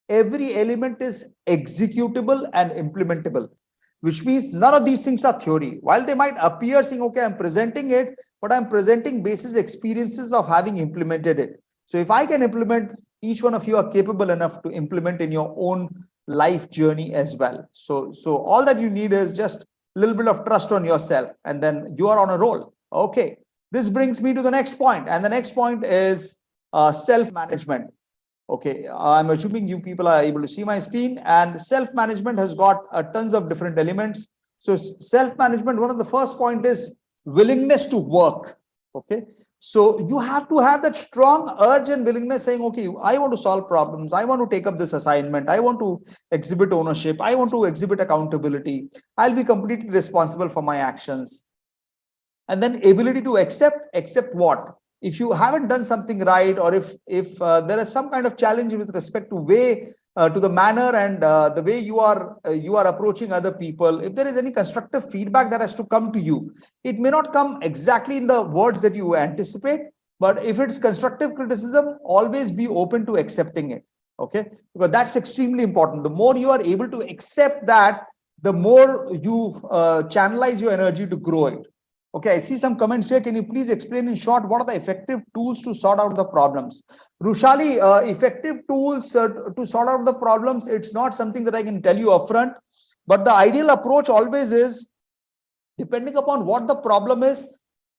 every element is executable and implementable, which means none of these things are theory. While they might appear saying, okay, I'm presenting it, but I'm presenting basis experiences of having implemented it. So if I can implement, each one of you are capable enough to implement in your own life journey as well. So all that you need is just a little bit of trust on yourself, and then you are on a roll. Okay, this brings me to the next point, and the next point is self-management. Okay, I'm assuming you people are able to see my screen, and self-management has got tons of different elements. So self-management, one of the first point is willingness to work. Okay. So you have to have that strong urge and willingness saying, okay, I want to solve problems. I want to take up this assignment. I want to exhibit ownership. I want to exhibit accountability. I'll be completely responsible for my actions. And then ability to accept what? If you haven't done something right, or if there is some kind of challenge with respect to way to the manner and the way you are approaching other people, if there is any constructive feedback that has to come to you, it may not come exactly in the words that you anticipate, but if it's constructive criticism, always be open to accepting it. Okay, because that's extremely important. The more you are able to accept that, the more you channelize your energy to grow it. Okay, I see some comments here. Can you please explain in short what are the effective tools to sort out the problems? Rushali, effective tools to sort out the problems, it's not something that I can tell you upfront, but the ideal approach always is, depending upon what the problem is,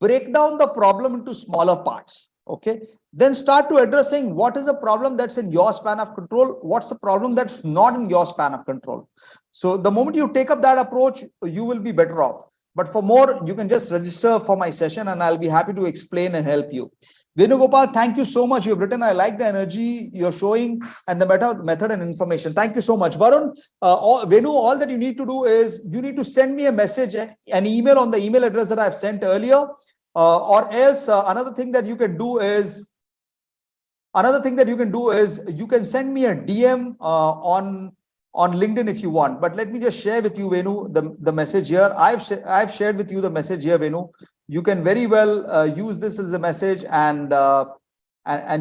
break down the problem into smaller parts. Okay, then start to addressing what is the problem that's in your span of control, what's the problem that's not in your span of control. So the moment you take up that approach, you will be better off. But for more, you can just register for my session and I'll be happy to explain and help you. Venugopal, thank you so much. You've written, I like the energy you're showing and the method and information. Thank you so much. Varun, Venu, all that you need to do is you need to send me a message, an email on the email address that I've sent earlier, or else another thing that you can do is you can send me a DM on LinkedIn if you want. But let me just share with you, Venu, the message here. I've shared with you the message here, Venu. You can very well use this as a message and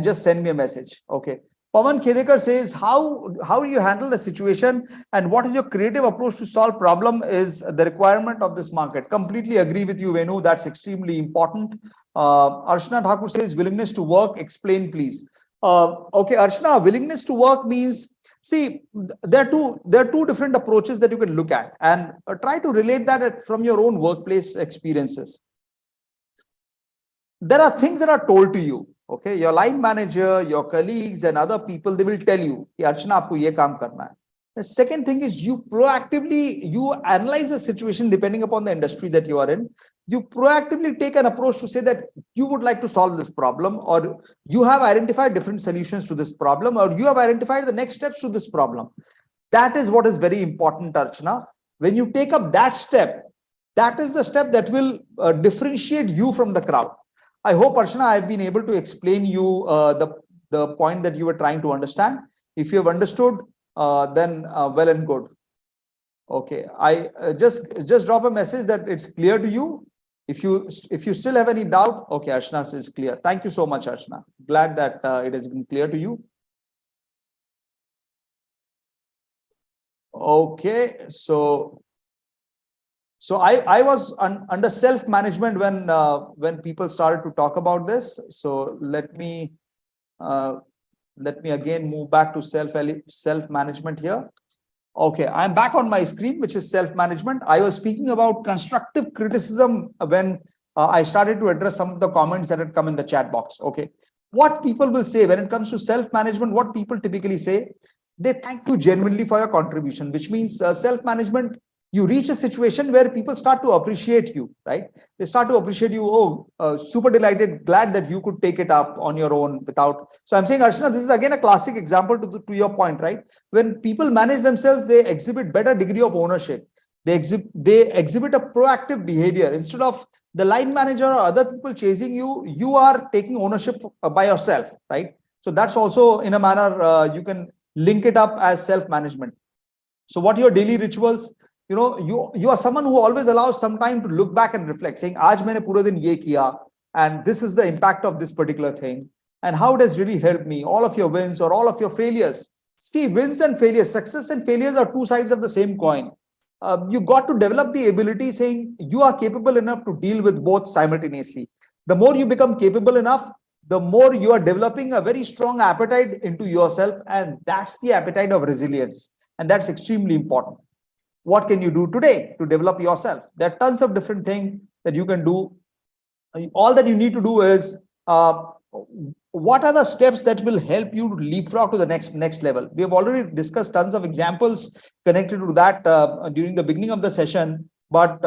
just send me a message. Okay. Pawan Khedekar says, how do you handle the situation and what is your creative approach to solve problem is the requirement of this market. Completely agree with you, Venu. That's extremely important. Archana Thakur says, willingness to work. Explain, please. Okay, Archana, willingness to work means, see, there are two different approaches that you can look at and try to relate that from your own workplace experiences. There are things that are told to you. Okay, your line manager, your colleagues, and other people, they will tell you, Archana, aapko ye kaam karna hai. The second thing is you analyze the situation depending upon the industry that you are in. You proactively take an approach to say that you would like to solve this problem, or you have identified different solutions to this problem, or you have identified the next steps to this problem. That is what is very important, Archana. When you take up that step, that is the step that will differentiate you from the crowd. I hope, Archana, I've been able to explain you the point that you were trying to understand. If you have understood, then well and good. Okay, I just drop a message that it's clear to you. If you still have any doubt, okay, Archana says clear. Thank you so much, Archana. Glad that it has been clear to you. Okay, so I was under self-management when people started to talk about this. So let me again move back to self-management here. Okay, I'm back on my screen, which is self-management. I was speaking about constructive criticism when I started to address some of the comments that had come in the chat box. Okay, what people will say when it comes to self-management, what people typically say, they thank you genuinely for your contribution, which means self-management, you reach a situation where people start to appreciate you, right? They start to appreciate you. Oh, super delighted, glad that you could take it up on your own without. So I'm saying, Archana, this is again a classic example to your point, right? When people manage themselves, they exhibit better degree of ownership. They exhibit a proactive behavior. Instead of the line manager or other people chasing you, you are taking ownership by yourself, right? So that's also in a manner you can link it up as self-management. So what are your daily rituals? You know, you are someone who always allows some time to look back and reflect, saying, "Aaj maine pura din ye kiya, and this is the impact of this particular thing, and how it has really helped me." All of your wins or all of your failures. See, wins and failures, success and failures are two sides of the same coin. You got to develop the ability, saying you are capable enough to deal with both simultaneously. The more you become capable enough, the more you are developing a very strong appetite into yourself, and that's the appetite of resilience, and that's extremely important. What can you do today to develop yourself? There are tons of different things that you can do. All that you need to do is what are the steps that will help you to leapfrog to the next level. We have already discussed tons of examples connected to that during the beginning of the session. But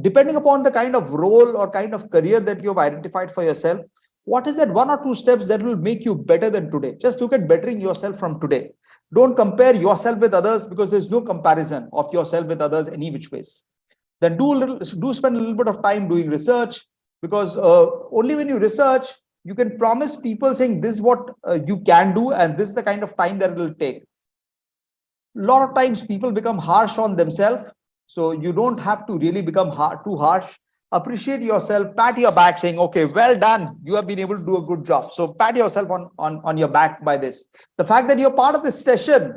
depending upon the kind of role or kind of career that you've identified for yourself, what is that 1 or 2 steps that will make you better than today? Just look at bettering yourself from today. Don't compare yourself with others, because there's no comparison of yourself with others any which ways. Then do spend a little bit of time doing research, because only when you research, you can promise people saying this is what you can do, and this is the kind of time that it will take. A lot of times people become harsh on themselves, so you don't have to really become too harsh. Appreciate yourself, pat your back, saying, okay, well done, you have been able to do a good job. So pat yourself on your back by this. The fact that you're part of this session,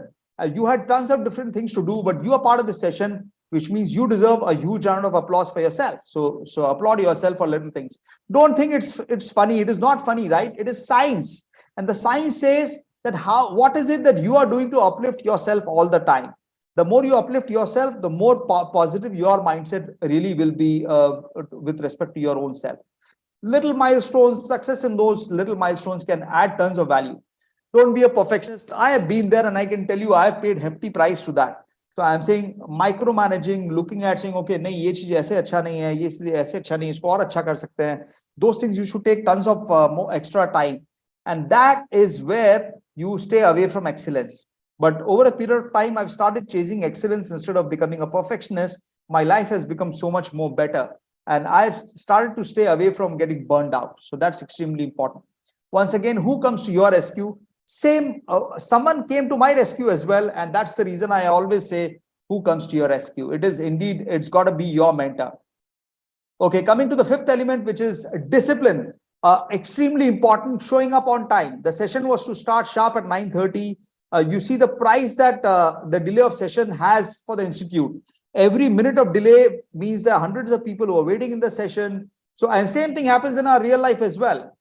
you had tons of different things to do, but you are part of this session, which means you deserve a huge round of applause for yourself. So applaud yourself for little things. Don't think it's funny. It is not funny, right? It is science. And the science says that what is it that you are doing to uplift yourself all the time? The more you uplift yourself, the more positive your mindset really will be with respect to your own self. Little milestones, success in those little milestones can add tons of value. Don't be a perfectionist. I have been there, and I can tell you I have paid hefty price to that. So I'm saying micromanaging, looking at saying, okay, nahi, ye cheez aise acha nahi hai, ye cheez aise acha nahi hai, isko aur acha kar sakte hain. Those things you should take tons of more extra time. And that is where you stay away from excellence. But over a period of time, I've started chasing excellence instead of becoming a perfectionist. My life has become so much more better. And I've started to stay away from getting burned out. So that's extremely important. Once again, who comes to your rescue? Someone came to my rescue as well. And that's the reason I always say, who comes to your rescue? It is indeed, it's got to be your mentor. Okay, coming to the fifth element, which is discipline. Extremely important, showing up on time. The session was to start sharp at 9:30. You see the price that the delay of session has for the institute. Every minute of delay means there are hundreds of people who are waiting in the session. So, and same thing happens in our real life as well.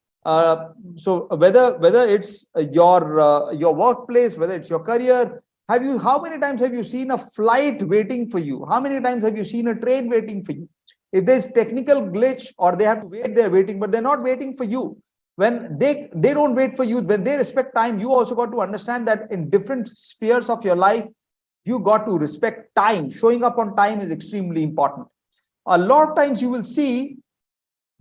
So whether it's your workplace, whether it's your career, how many times have you seen a flight waiting for you? How many times have you seen a train waiting for you? If there's technical glitch or they have to wait, they're waiting, but they're not waiting for you. When they don't wait for you, when they respect time, you also got to understand that in different spheres of your life, you got to respect time. Showing up on time is extremely important. A lot of times you will see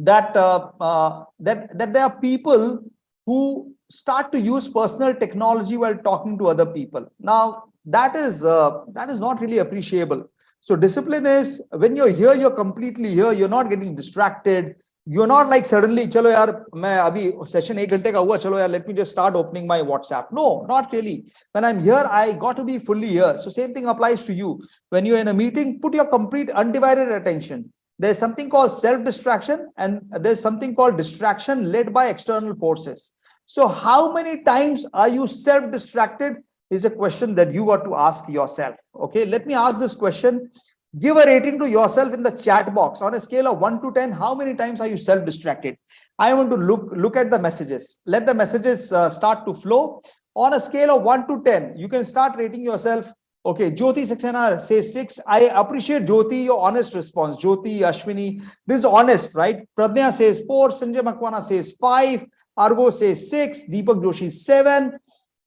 that that there are people who start to use personal technology while talking to other people. Now that is not really appreciable. So discipline is when you're here, you're completely here, you're not getting distracted. You're not like suddenly, chalo yaar, main abhi session 1 ghante ka hua, chalo yaar, let me just start opening my WhatsApp. No, not really. When I'm here, I got to be fully here. So same thing applies to you. When you're in a meeting, put your complete undivided attention. There's something called self-distraction, and there's something called distraction led by external forces. So how many times are you self-distracted is a question that you got to ask yourself. Okay, let me ask this question. Give a rating to yourself in the chat box. On a scale of 1 to 10, how many times are you self-distracted? I want to look at the messages. Let the messages start to flow. On a scale of 1 to 10, you can start rating yourself. Okay, Jyoti Saxena says 6. I appreciate Jyoti, your honest response. Jyoti, Ashwini, this is honest, right? Pradnya says 4. Sanjay Makwana says 5. Argo says 6. Deepak Joshi 7.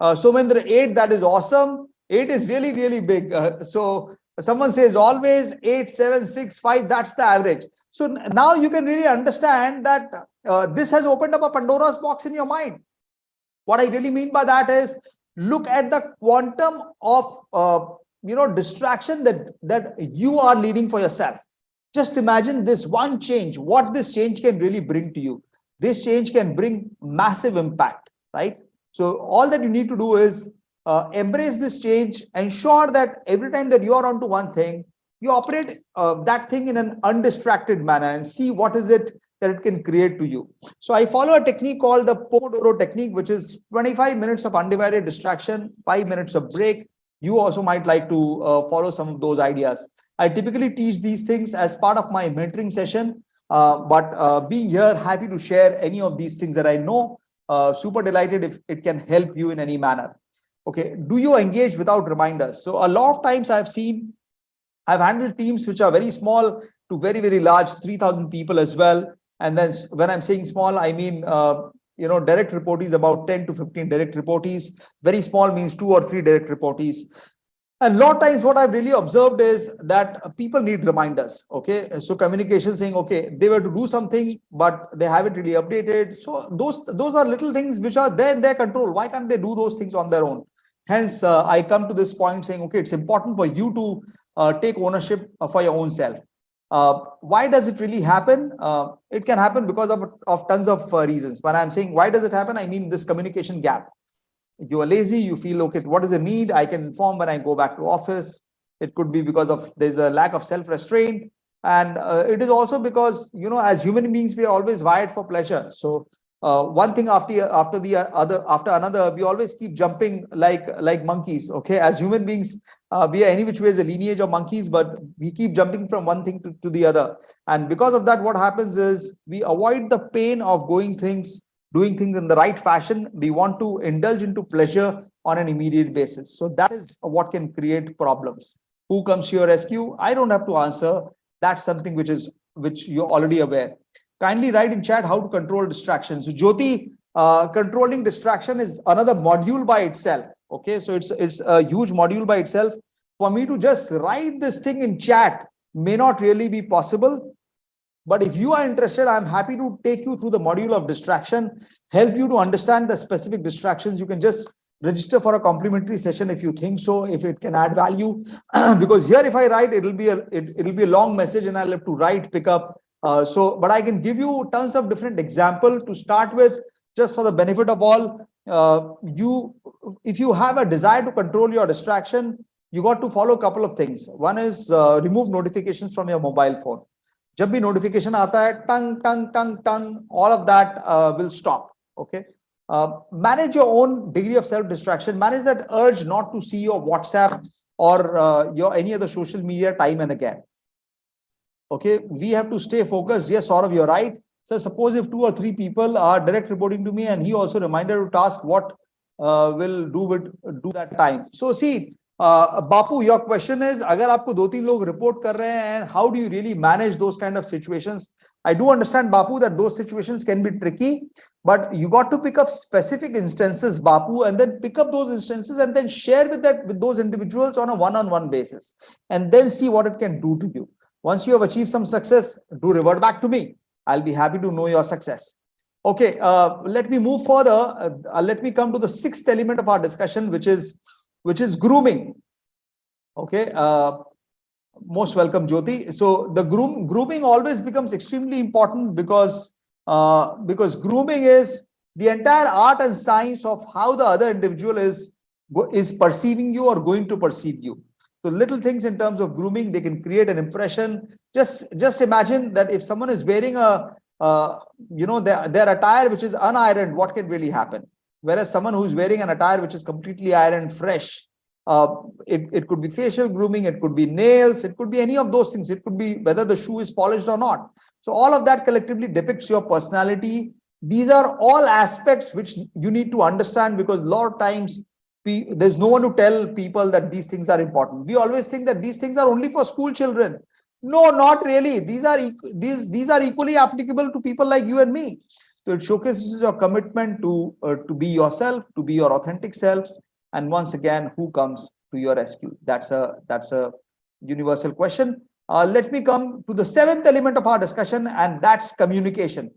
Somendra 8. That is awesome. 8 is really, really big. So someone says always 8, 7, 6, 5. That's the average. So now you can really understand that this has opened up a Pandora's box in your mind. What I really mean by that is look at the quantum of distraction that you are leading for yourself. Just imagine this one change, what this change can really bring to you. This change can bring massive impact, right? So all that you need to do is embrace this change, ensure that every time that you are onto one thing, you operate that thing in an undistracted manner and see what is it that it can create to you. So I follow a technique called the Pomodoro technique, which is 25 minutes of undivided distraction, 5 minutes of break. You also might like to follow some of those ideas. I typically teach these things as part of my mentoring session, but being here, happy to share any of these things that I know. Super delighted if it can help you in any manner. Okay, do you engage without reminders? So a lot of times I've handled teams which are very small to very, very large, 3,000 people as well. And then when I'm saying small, I mean, direct reportees, about 10 to 15 direct reportees. Very small means 2 or 3 direct reportees. And a lot of times what I've really observed is that people need reminders. Okay. So communication saying, okay, they were to do something, but they haven't really updated. So those are little things which are there in their control. Why can't they do those things on their own? Hence, I come to this point saying, okay, it's important for you to take ownership for your own self. Why does it really happen? It can happen because of tons of reasons. When I'm saying why does it happen, I mean this communication gap. You are lazy, you feel, okay, what is the need, I can inform when I go back to office. It could be because of there's a lack of self restraint, and it is also because, as human beings, we are always wired for pleasure. So one thing after the other, after another, we always keep jumping like monkeys. Okay, as human beings, we are any which way is a lineage of monkeys, but we keep jumping from one thing to the other. And because of that, what happens is we avoid the pain of doing things in the right fashion. We want to indulge into pleasure on an immediate basis. So that is what can create problems. Who comes to your rescue? I don't have to answer. That's something which you're already aware. Kindly write in chat how to control distractions. So Jyoti, controlling distraction is another module by itself. Okay, so it's a huge module by itself. For me to just write this thing in chat may not really be possible. But if you are interested, I'm happy to take you through the module of distraction, help you to understand the specific distractions. You can just register for a complimentary session if you think so, if it can add value. Because here, if I write, it'll be a long message, and I'll have to write, pick up. But I can give you tons of different examples to start with, just for the benefit of all. If you have a desire to control your distraction, you got to follow a couple of things. One is remove notifications from your mobile phone. जब भी notification आता है, टंग, all of that will stop. Okay. Manage your own degree of self distraction. Manage that urge not to see your WhatsApp or your any other social media time and again. Okay, we have to stay focused. Yes, Saurav, you're right. So suppose if 2 or 3 people are direct reporting to me, and he also reminded to task what will do that time. So see, Bapu, your question is, अगर आपको 2-3 लोग report कर रहे हैं, how do you really manage those kind of situations? I do understand, Bapu, that those situations can be tricky, but you got to pick up specific instances, Bapu, and then pick up those instances and then share with those individuals on a one-on-one basis, and then see what it can do to you. Once you have achieved some success, do revert back to me. I'll be happy to know your success. Okay, let me move further. Let me come to the 6th element of our discussion, which is grooming. Okay, most welcome, Jyoti. So the grooming always becomes extremely important because grooming is the entire art and science of how the other individual is perceiving you or going to perceive you. So little things in terms of grooming, they can create an impression. Just imagine that if someone is wearing their attire which is unironed, what can really happen? Whereas someone who's wearing an attire which is completely ironed, fresh, it could be facial grooming, it could be nails, it could be any of those things. It could be whether the shoe is polished or not. So all of that collectively depicts your personality. These are all aspects which you need to understand, because a lot of times there's no one to tell people that these things are important. We always think that these things are only for school children. No, not really. These are equally applicable to people like you and me. So it showcases your commitment to be yourself, to be your authentic self. And once again, who comes to your rescue? That's a universal question. Let me come to the 7th element of our discussion, and that's communication.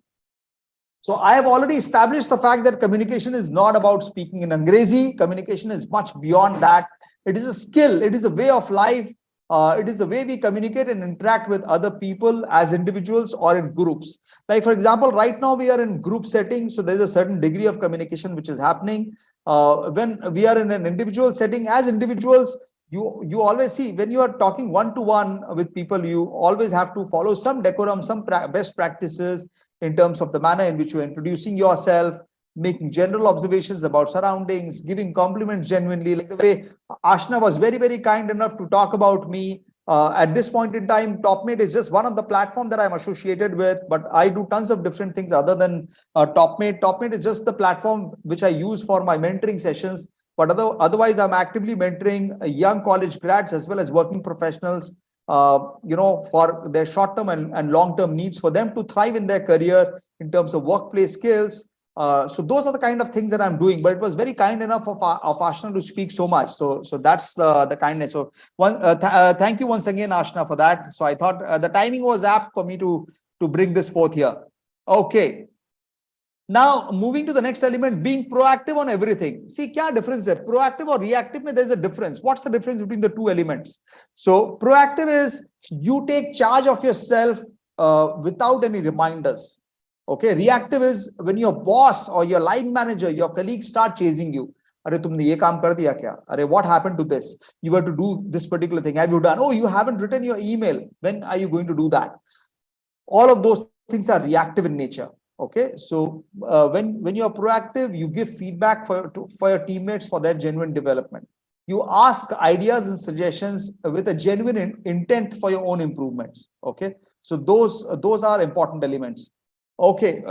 So I have already established the fact that communication is not about speaking in Angrezi. Communication is much beyond that. It is a skill. It is a way of life. It is the way we communicate and interact with other people as individuals or in groups. Like, for example, right now we are in group setting. So there's a certain degree of communication which is happening. When we are in an individual setting, as individuals, you always see when you are talking one-to-one with people, you always have to follow some decorum, some best practices in terms of the manner in which you're introducing yourself, making general observations about surroundings, giving compliments genuinely, like the way Ashna was very, very kind enough to talk about me. At this point in time, TopMate is just one of the platforms that I'm associated with, but I do tons of different things other than TopMate. TopMate is just the platform which I use for my mentoring sessions, but otherwise I'm actively mentoring young college grads as well as working professionals, for their short-term and long-term needs, for them to thrive in their career in terms of workplace skills, So those are the kind of things that I'm doing. But it was very kind enough of Ashna to speak so much. So that's the kindness. So thank you once again, Ashna, for that. So I thought the timing was apt for me to bring this forth here. Okay. Now, moving to the next element, being proactive on everything. See, kya difference there? Proactive or reactive, there's a difference. What's the difference between the two elements? So, proactive is you take charge of yourself without any reminders. Okay, reactive is when your boss or your line manager, your colleagues start chasing you. Arey, tumne ye kaam kar diya kya? Arey, what happened to this? You were to do this particular thing. Have you done? Oh, you haven't written your email. When are you going to do that? All of those things are reactive in nature. Okay, so when you are proactive, you give feedback for your teammates for their genuine development. You ask ideas and suggestions with a genuine intent for your own improvements. Okay, so those are important elements. Okay,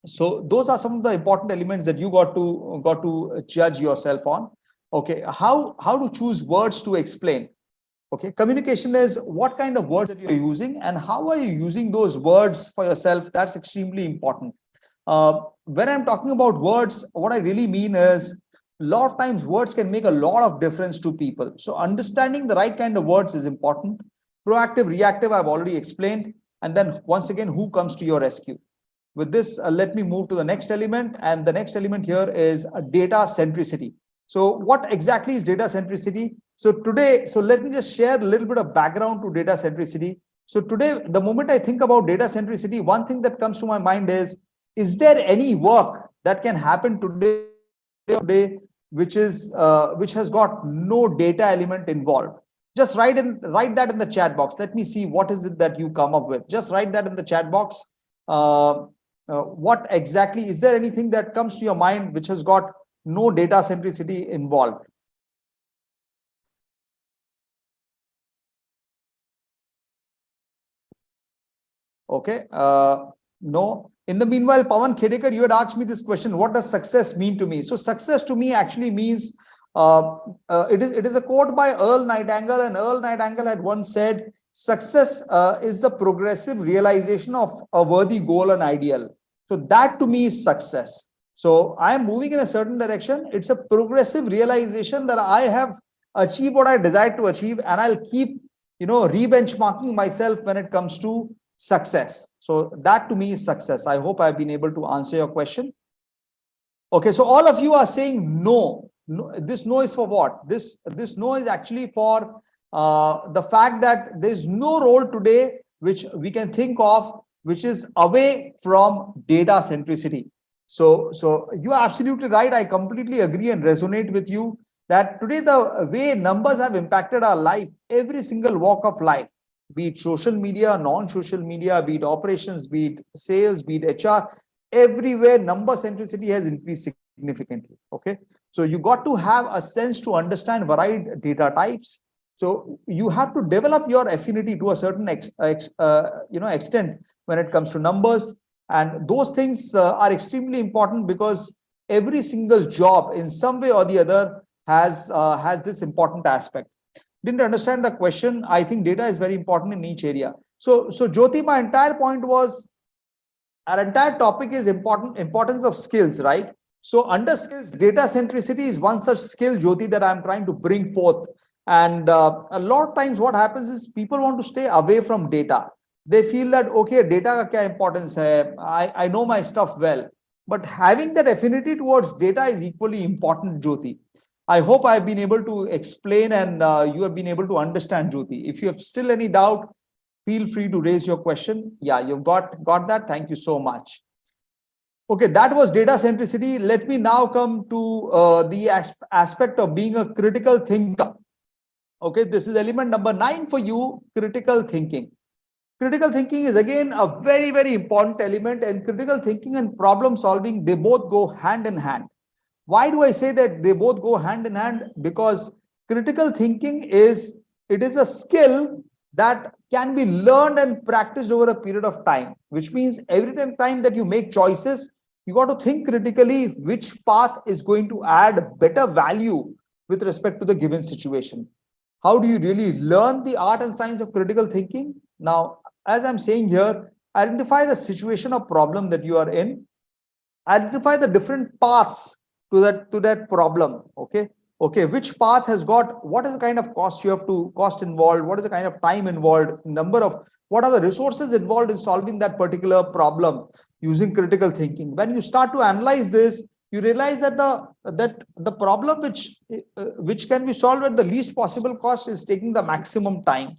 so those are some of the important elements that you got to judge yourself on. Okay, how to choose words to explain. Okay, communication is what kind of words that you're using and how are you using those words for yourself. That's extremely important. When I'm talking about words, what I really mean is a lot of times words can make a lot of difference to people. So understanding the right kind of words is important. Proactive, reactive, I've already explained. And then once again, who comes to your rescue? With this, let me move to the next element. And the next element here is data centricity. So what exactly is data centricity? So today, so let me just share a little bit of background to data centricity. So today, the moment I think about data centricity, one thing that comes to my mind is there any work that can happen today which has got no data element involved? Just write that in the chat box. Let me see what is it that you come up with. Just write that in the chat box. What exactly, is there anything that comes to your mind which has got no data centricity involved? Okay, no. In the meanwhile, Pawan Khedekar, you had asked me this question: what does success mean to me? So success to me actually means it is a quote by Earl Nightingale, and Earl Nightingale had once said, success is the progressive realization of a worthy goal and ideal. So that to me is success. So I am moving in a certain direction. It's a progressive realization that I have achieved what I desired to achieve, and I'll keep, re-benchmarking myself when it comes to success. So that to me is success. I hope I've been able to answer your question. Okay, so all of you are saying no. No, this no is for what? This no is actually for the fact that there's no role today which we can think of which is away from data centricity. So you are absolutely right. I completely agree and resonate with you that today the way numbers have impacted our life, every single walk of life, be it social media, non-social media, be it operations, be it sales, be it HR, everywhere number centricity has increased significantly. Okay, so you got to have a sense to understand varied data types. So you have to develop your affinity to a certain extent when it comes to numbers, and those things are extremely important because every single job in some way or the other has this important aspect. Didn't understand the question. I think data is very important in each area. So Jyoti, my entire point was, our entire topic is importance of skills, right? So under skills, data centricity is one such skill, Jyoti, that I'm trying to bring forth. And a lot of times what happens is people want to stay away from data. They feel that, okay, data ka kya importance hai? I know my stuff well. But having that affinity towards data is equally important, Jyoti. I hope I've been able to explain and you have been able to understand, Jyoti. If you have still any doubt, feel free to raise your question. Yeah, you've got that. Thank you so much. Okay, that was data centricity. Let me now come to the aspect of being a critical thinker. Okay, this is element number 9 for you, critical thinking. Critical thinking is again a very, very important element, and critical thinking and problem solving, they both go hand in hand. Why do I say that they both go hand in hand? Because critical thinking is a skill that can be learned and practiced over a period of time, which means every time that you make choices, you got to think critically which path is going to add better value with respect to the given situation. How do you really learn the art and science of critical thinking? Now, as I'm saying here, identify the situation or problem that you are in. Identify the different paths to that problem. Okay, which path has got, what is the kind of cost involved, what is the kind of time involved, number of, what are the resources involved in solving that particular problem using critical thinking. When you start to analyze this, you realize that the problem which can be solved at the least possible cost is taking the maximum time.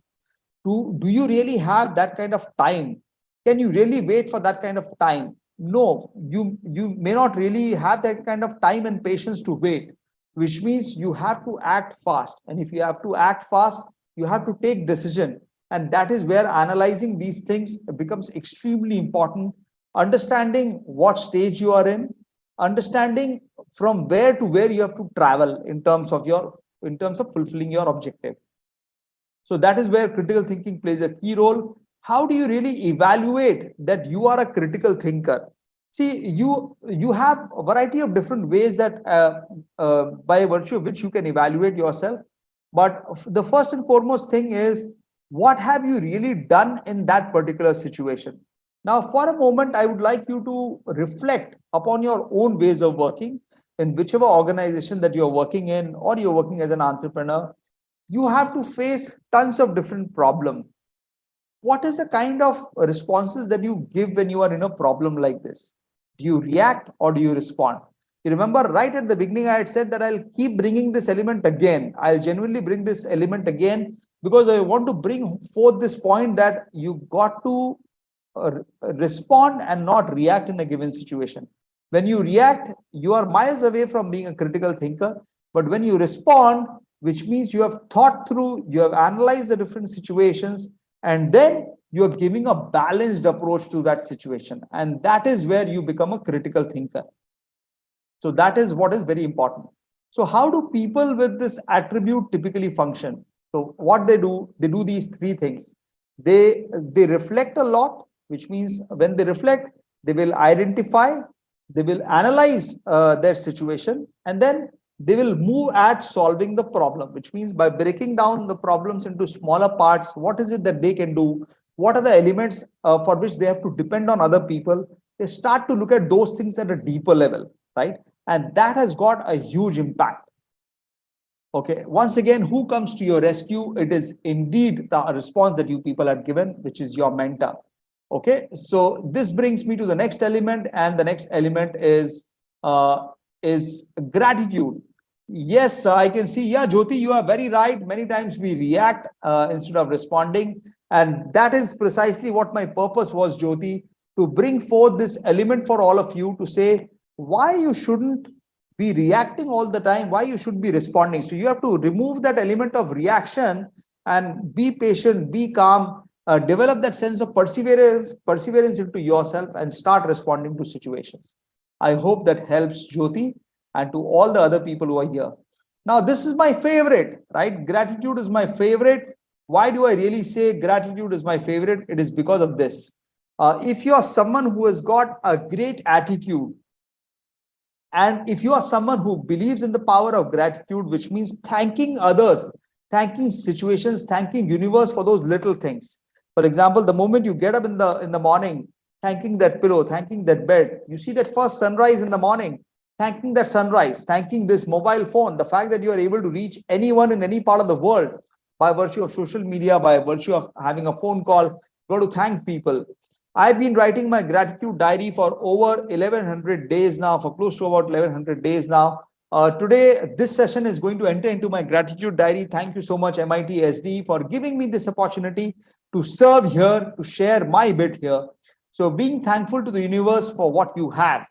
Do you really have that kind of time? Can you really wait for that kind of time? No, you may not really have that kind of time and patience to wait, which means you have to act fast. And if you have to act fast, you have to take decision. And that is where analyzing these things becomes extremely important. Understanding what stage you are in, understanding from where to where you have to travel in terms of fulfilling your objective. So that is where critical thinking plays a key role. How do you really evaluate that you are a critical thinker? See, you have a variety of different ways that by virtue of which you can evaluate yourself. But the first and foremost thing is, what have you really done in that particular situation? Now, for a moment, I would like you to reflect upon your own ways of working in whichever organization that you're working in, or you're working as an entrepreneur. You have to face tons of different problems. What is the kind of responses that you give when you are in a problem like this? Do you react or do you respond? You remember right at the beginning, I had said that I'll keep bringing this element again. I'll genuinely bring this element again because I want to bring forth this point that you got to respond and not react in a given situation. When you react, you are miles away from being a critical thinker. But when you respond, which means you have thought through, you have analyzed the different situations, and then you are giving a balanced approach to that situation. And that is where you become a critical thinker. So that is what is very important. So how do people with this attribute typically function? So what they do these three things. They reflect a lot, which means when they reflect, they will identify, they will analyze their situation, and then they will move at solving the problem, which means by breaking down the problems into smaller parts, what is it that they can do? What are the elements for which they have to depend on other people? They start to look at those things at a deeper level, right? And that has got a huge impact. Okay, once again, who comes to your rescue? It is indeed the response that you people have given, which is your mentor. Okay, so this brings me to the next element, and the next element is gratitude. Yes, I can see. Yeah, Jyoti, you are very right. Many times we react instead of responding. And that is precisely what my purpose was, Jyoti, to bring forth this element for all of you to say why you shouldn't be reacting all the time, why you should be responding. So you have to remove that element of reaction and be patient, be calm, develop that sense of perseverance into yourself and start responding to situations. I hope that helps, Jyoti, and to all the other people who are here. Now, this is my favorite, right? Gratitude is my favorite. Why do I really say gratitude is my favorite? It is because of this. If you are someone who has got a great attitude, and if you are someone who believes in the power of gratitude, which means thanking others, thanking situations, thanking universe for those little things. For example, the moment you get up in the morning, thanking that pillow, thanking that bed, you see that first sunrise in the morning, thanking that sunrise, thanking this mobile phone, the fact that you are able to reach anyone in any part of the world by virtue of social media, by virtue of having a phone call, go to thank people. I've been writing my gratitude diary for over 1100 days now, for close to about 1100 days now. Today, this session is going to enter into my gratitude diary. Thank you so much, MIT SD, for giving me this opportunity to serve here, to share my bit here. So being thankful to the universe for what you have.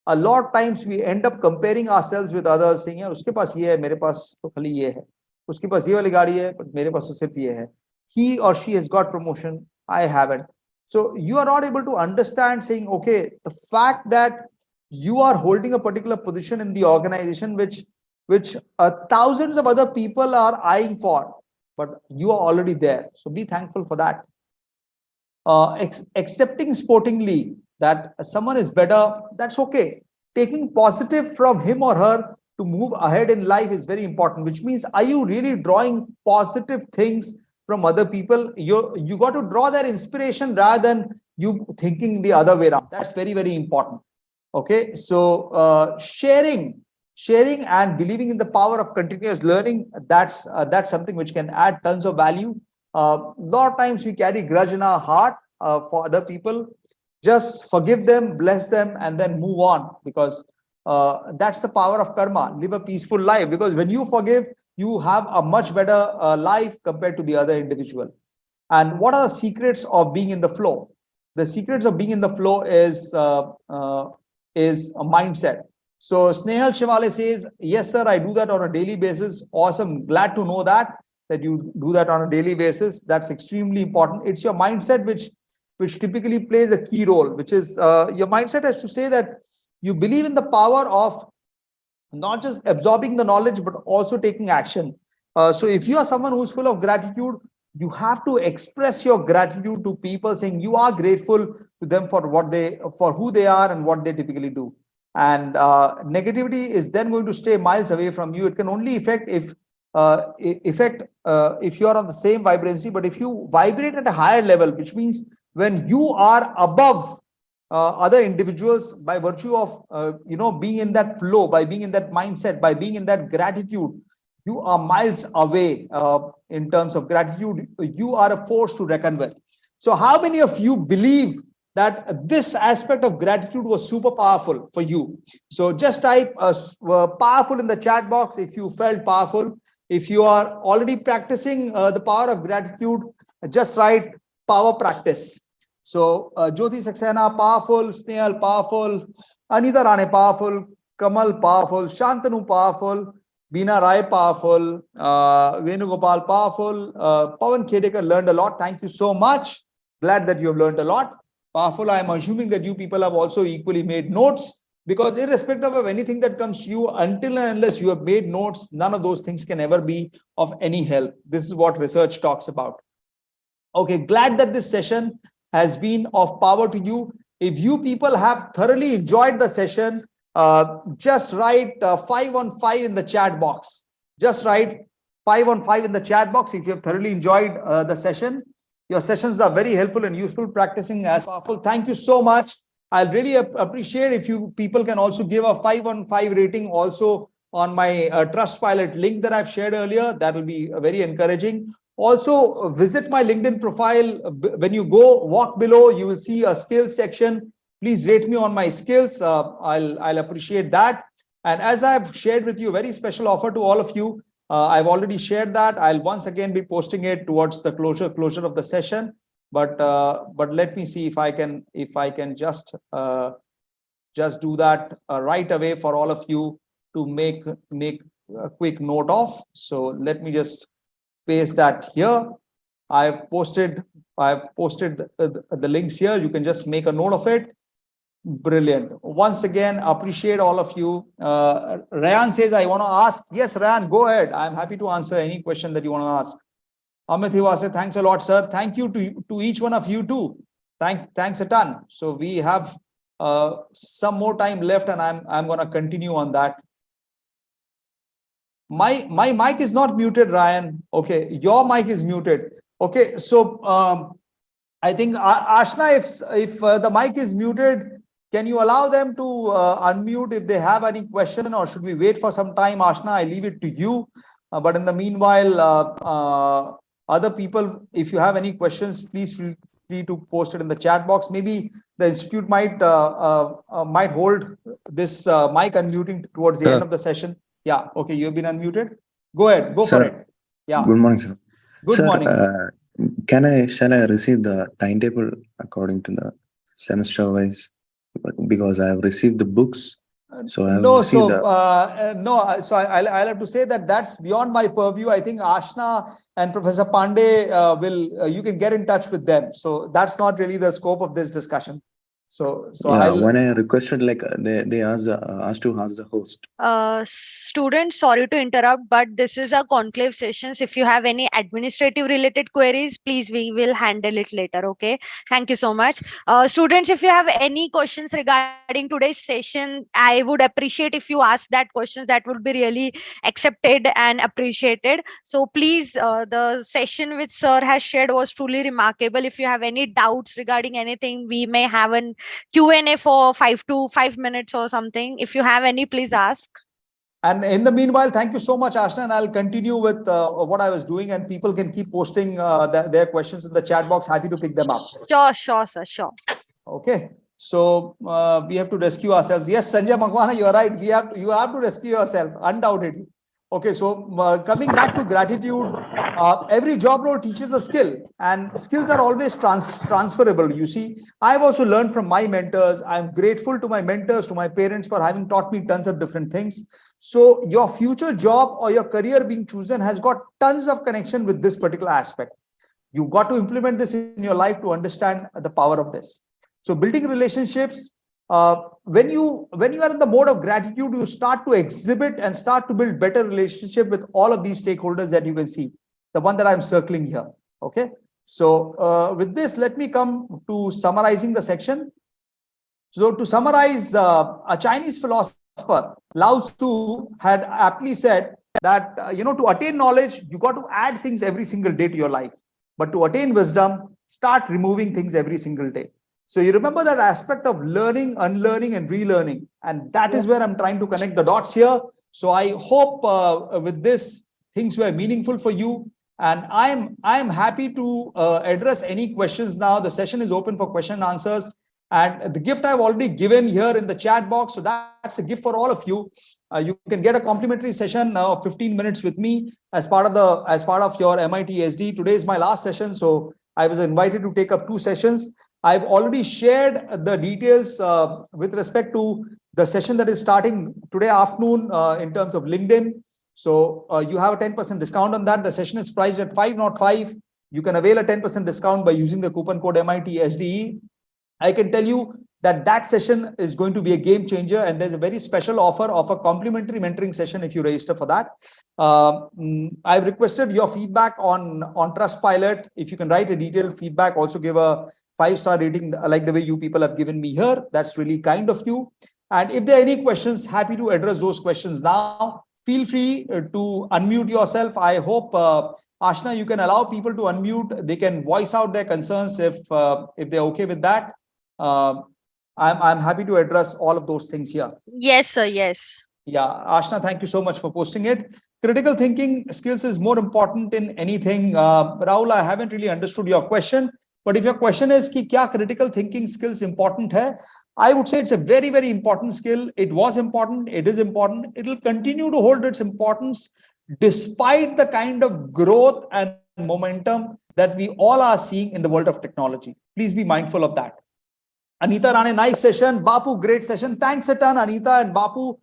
A lot of times we end up comparing ourselves with others, saying, uske paas ye hai, mere paas to khali ye hai. Uske paas ye wali gaadi hai, but mere paas to sirf ye hai. He or she has got promotion, I haven't. So you are not able to understand saying, okay, the fact that you are holding a particular position in the organization, which thousands of other people are eyeing for, but you are already there. So be thankful for that. Accepting sportingly that someone is better, that's okay. Taking positive from him or her to move ahead in life is very important, which means, are you really drawing positive things from other people? You got to draw their inspiration rather than you thinking the other way around. That's very, very important. Okay, so sharing and believing in the power of continuous learning, that's something which can add tons of value. Lot of times we carry grudge in our heart for other people. Just forgive them, bless them, and then move on, because that's the power of karma. Live a peaceful life, because when you forgive, you have a much better life compared to the other individual. And what are the secrets of being in the flow? The secrets of being in the flow is a mindset. So Snehal Shivale says, yes, sir, I do that on a daily basis. Awesome. Glad to know that you do that on a daily basis. That's extremely important. It's your mindset which typically plays a key role, which is your mindset has to say that you believe in the power of not just absorbing the knowledge, but also taking action. So if you are someone who's full of gratitude, you have to express your gratitude to people, saying you are grateful to them for who they are and what they typically do. And negativity is then going to stay miles away from you. It can only affect if you are on the same vibrancy. But if you vibrate at a higher level, which means when you are above other individuals, by virtue of being in that flow, by being in that mindset, by being in that gratitude, you are miles away. In terms of gratitude, you are a force to reckon with. So how many of you believe that this aspect of gratitude was super powerful for you? So just type powerful in the chat box if you felt powerful. If you are already practicing the power of gratitude, just write power practice. So Jyoti Saxena, powerful. Snehal, powerful. Anita Rane, powerful. Kamal, powerful. Shantanu, powerful. Beena Rai, powerful. Venugopal, powerful. Pawan Khedekar, learned a lot. Thank you so much. Glad that you have learned a lot. Powerful. I am assuming that you people have also equally made notes, because irrespective of anything that comes to you, until and unless you have made notes, none of those things can ever be of any help. This is what research talks about. Okay, glad that this session has been of power to you. If you people have thoroughly enjoyed the session, just write 5 on 5 in the chat box. Just write 5 on 5 in the chat box if you have thoroughly enjoyed the session. Your sessions are very helpful and useful. Practicing as powerful. Thank you so much. I'll really appreciate if you people can also give a 5 on 5 rating also on my Trustpilot link that I've shared earlier. That will be very encouraging. Also, visit my LinkedIn profile. When you go walk below, you will see a skills section. Please rate me on my skills. I'll appreciate that. And as I've shared with you, a very special offer to all of you. I've already shared that. I'll once again be posting it towards the closure of the session. But let me see if I can just do that right away for all of you to make a quick note of. So let me just paste that here. I've posted the links here. You can just make a note of it. Brilliant. Once again, appreciate all of you. Rayan says, I want to ask. Yes, Rayan, go ahead. I'm happy to answer any question that you want to ask. Amit Hiwase, thanks a lot, sir. Thank you to each one of you too. Thanks a ton. So we have some more time left, and I'm going to continue on that. My mic is not muted, Ryan. Okay, your mic is muted. Okay, so I think Ashna, if the mic is muted, can you allow them to unmute if they have any question, or should we wait for some time? Ashna, I leave it to you. But in the meanwhile, other people, if you have any questions, please feel free to post it in the chat box. Maybe the institute might hold this mic unmuting towards the end of the session. Yeah. Okay. You've been unmuted. Go ahead. Go for it. Yeah.
Good morning, sir.
Good morning.
Shall I receive the timetable according to the semester wise? Because I have received the books. So I have
no,
received
no. So I'll have to say that that's beyond my purview. I think Ashna and Professor Pandey you can get in touch with them. So that's not really the scope of this discussion. So
yeah, when I requested, like they asked to ask the host.
Students, sorry to interrupt, but this is a conclave sessions. If you have any administrative related queries, please, we will handle it later. Okay. Thank you so much. Students, if you have any questions regarding today's session, I would appreciate if you ask that questions. That would be really accepted and appreciated. So please, the session which sir has shared was truly remarkable. If you have any doubts regarding anything, we may have an Q&A for 5 or something. If you have any, please ask.
And in the meanwhile, thank you so much, Ashna. And I'll continue with what I was doing, and people can keep posting their questions in the chat box. Happy to pick them up.
Sure, sir, sure.
Okay. So we have to rescue ourselves. Yes, Sanjay Makwana, you're right. You have to rescue yourself, undoubtedly. Okay. So coming back to gratitude, every job role teaches a skill, and skills are always transferable. You see, I've also learned from my mentors. I'm grateful to my mentors, to my parents for having taught me tons of different things. So your future job or your career being chosen has got tons of connection with this particular aspect. You've got to implement this in your life to understand the power of this. So building relationships, when you are in the mode of gratitude, you start to exhibit and start to build better relationship with all of these stakeholders that you can see, the one that I'm circling here. Okay. So with this, let me come to summarizing the section. So to summarize, a Chinese philosopher, Lao Tzu, had aptly said that, to attain knowledge, you got to add things every single day to your life. But to attain wisdom, start removing things every single day. So you remember that aspect of learning, unlearning, and relearning. And that is where I'm trying to connect the dots here. So I hope with this, things were meaningful for you. And I'm happy to address any questions now. The session is open for question and answers. And the gift I've already given here in the chat box. So that's a gift for all of you. You can get a complimentary session now of 15 minutes with me as part of your MIT SD. Today is my last session. So I was invited to take up 2 sessions. I've already shared the details with respect to the session that is starting today afternoon in terms of LinkedIn. So you have a 10% discount on that. The session is priced at $505. You can avail a 10% discount by using the coupon code MIT SDE. I can tell you that session is going to be a game changer, and there's a very special offer of a complimentary mentoring session if you register for that. I've requested your feedback on Trustpilot. If you can write a detailed feedback, also give a 5-star rating like the way you people have given me here. That's really kind of you. And if there are any questions, happy to address those questions now. Feel free to unmute yourself. I hope, Ashna, you can allow people to unmute. They can voice out their concerns if they're okay with that. I'm happy to address all of those things here.
Yes, sir. Yes.
Yeah, Ashna, thank you so much for posting it. Critical thinking skills is more important in anything. Rahul, I haven't really understood your question, but if your question is ki kya critical thinking skills important hai, I would say it's a very, very important skill. It was important. It is important. It will continue to hold its importance despite the kind of growth and momentum that we all are seeing in the world of technology. Please be mindful of that. Anita Rane, nice session. Bapu, great session. Thanks a ton, Anita and Bapu.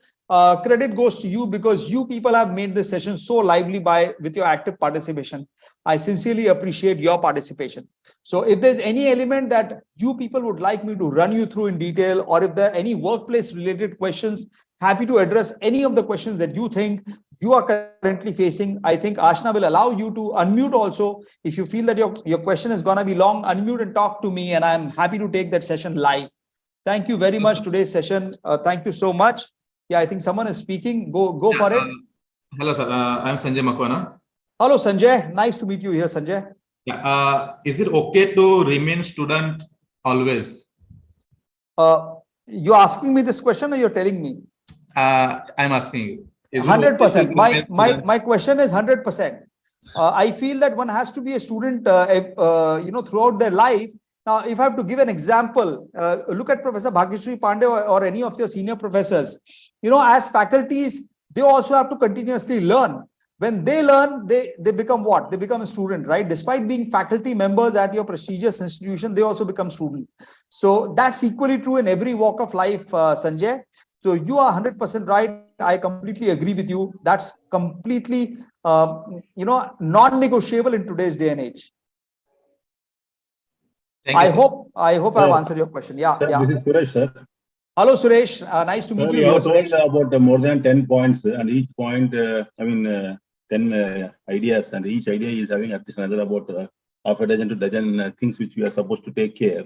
Credit goes to you because you people have made this session so lively with your active participation. I sincerely appreciate your participation. So if there's any element that you people would like me to run you through in detail, or if there are any workplace related questions, happy to address any of the questions that you think you are currently facing. I think Ashna will allow you to unmute also. If you feel that your question is going to be long, unmute and talk to me, and I'm happy to take that session live. Thank you very much. Today's session. Thank you so much. Yeah, I think someone is speaking. Go for it.
Hello, sir. I'm Sanjay Makwana.
Hello, Sanjay. Nice to meet you here, Sanjay.
Yeah. Is it okay to remain student always?
You're asking me this question, or you're telling me?
I'm asking you.
100%. My question is 100%. I feel that one has to be a student, throughout their life. Now, if I have to give an example, look at Professor Bhagyashree Pandey or any of your senior professors. As faculties, they also have to continuously learn. When they learn, they become what? They become a student, right? Despite being faculty members at your prestigious institution, they also become student. So that's equally true in every walk of life, Sanjay. So you are 100% right. I completely agree with you. That's completely, non-negotiable in today's day and age. I hope I've answered your question. Yeah.
Sir, this is Suresh, sir.
Hello, Suresh. Nice to meet you.
You have told about more than 10 points, and each point, 10 ideas, and each idea is having at least another about half a dozen to dozen things which we are supposed to take care.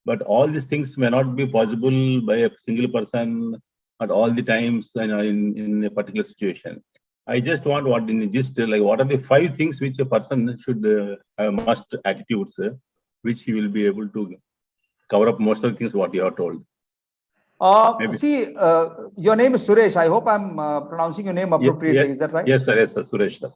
But all these things may not be possible by a single person at all the times, in a particular situation. I just want what are the 5 things which a person should have must attitudes, which he will be able to cover up most of the things what you are told. Maybe.
See, your name is Suresh. I hope I'm pronouncing your name appropriately. Is that right?
Yes, sir. Yes, sir. Suresh, sir.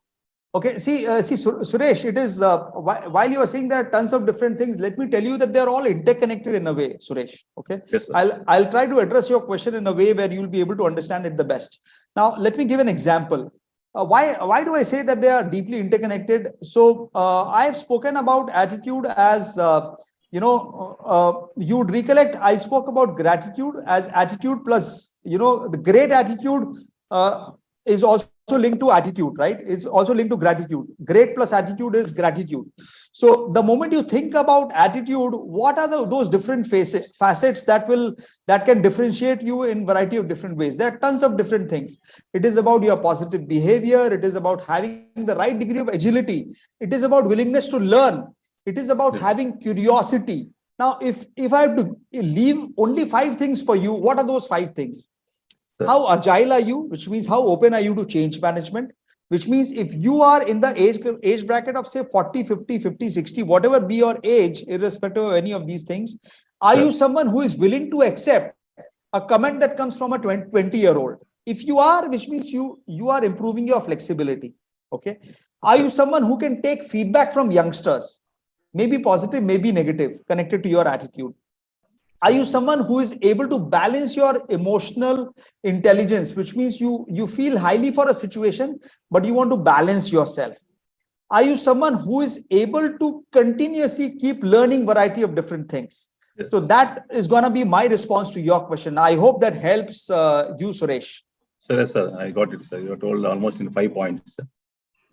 Okay. See, Suresh, it is while you are saying there are tons of different things, let me tell you that they are all interconnected in a way, Suresh. Okay.
Yes, sir.
I'll try to address your question in a way where you'll be able to understand it the best. Now, let me give an example. Why do I say that they are deeply interconnected? So I've spoken about attitude as you would recollect I spoke about gratitude as attitude plus, the great attitude is also linked to attitude, right? It's also linked to gratitude. Great plus attitude is gratitude. So the moment you think about attitude, what are those different facets that can differentiate you in variety of different ways? There are tons of different things. It is about your positive behavior. It is about having the right degree of agility. It is about willingness to learn. It is about having curiosity. Now, if I have to leave only 5 things for you, what are those 5 things? How agile are you? Which means how open are you to change management? Which means if you are in the age bracket of say 40, 50, 50, 60, whatever be your age, irrespective of any of these things, are you someone who is willing to accept a comment that comes from a 20-year-old? If you are, which means you are improving your flexibility. Okay. Are you someone who can take feedback from youngsters? Maybe positive, maybe negative, connected to your attitude. Are you someone who is able to balance your emotional intelligence, which means you feel highly for a situation, but you want to balance yourself? Are you someone who is able to continuously keep learning variety of different things? Yes. So that is going to be my response to your question. I hope that helps you, Suresh.
Sir, yes, sir. I got it, sir. You are told almost in 5 points.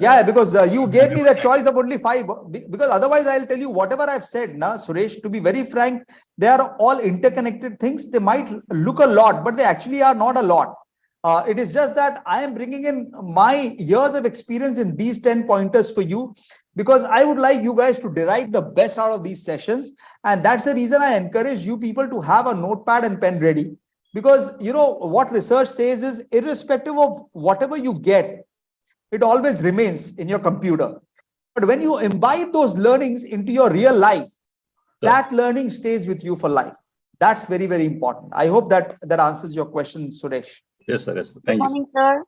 Yeah, because you gave me the choice of only 5, because otherwise I'll tell you whatever I've said, Suresh, to be very frank, they are all interconnected things. They might look a lot, but they actually are not a lot. It is just that I am bringing in my years of experience in these 10 pointers for you, because I would like you guys to derive the best out of these sessions. And that's the reason I encourage you people to have a notepad and pen ready, because what research says is irrespective of whatever you get, it always remains in your computer. But when you imbibe those learnings into your real life, that learning stays with you for life. That's very, very important. I hope that answers your question, Suresh.
Yes, sir. Yes, sir. Thank
you. Good morning, sir.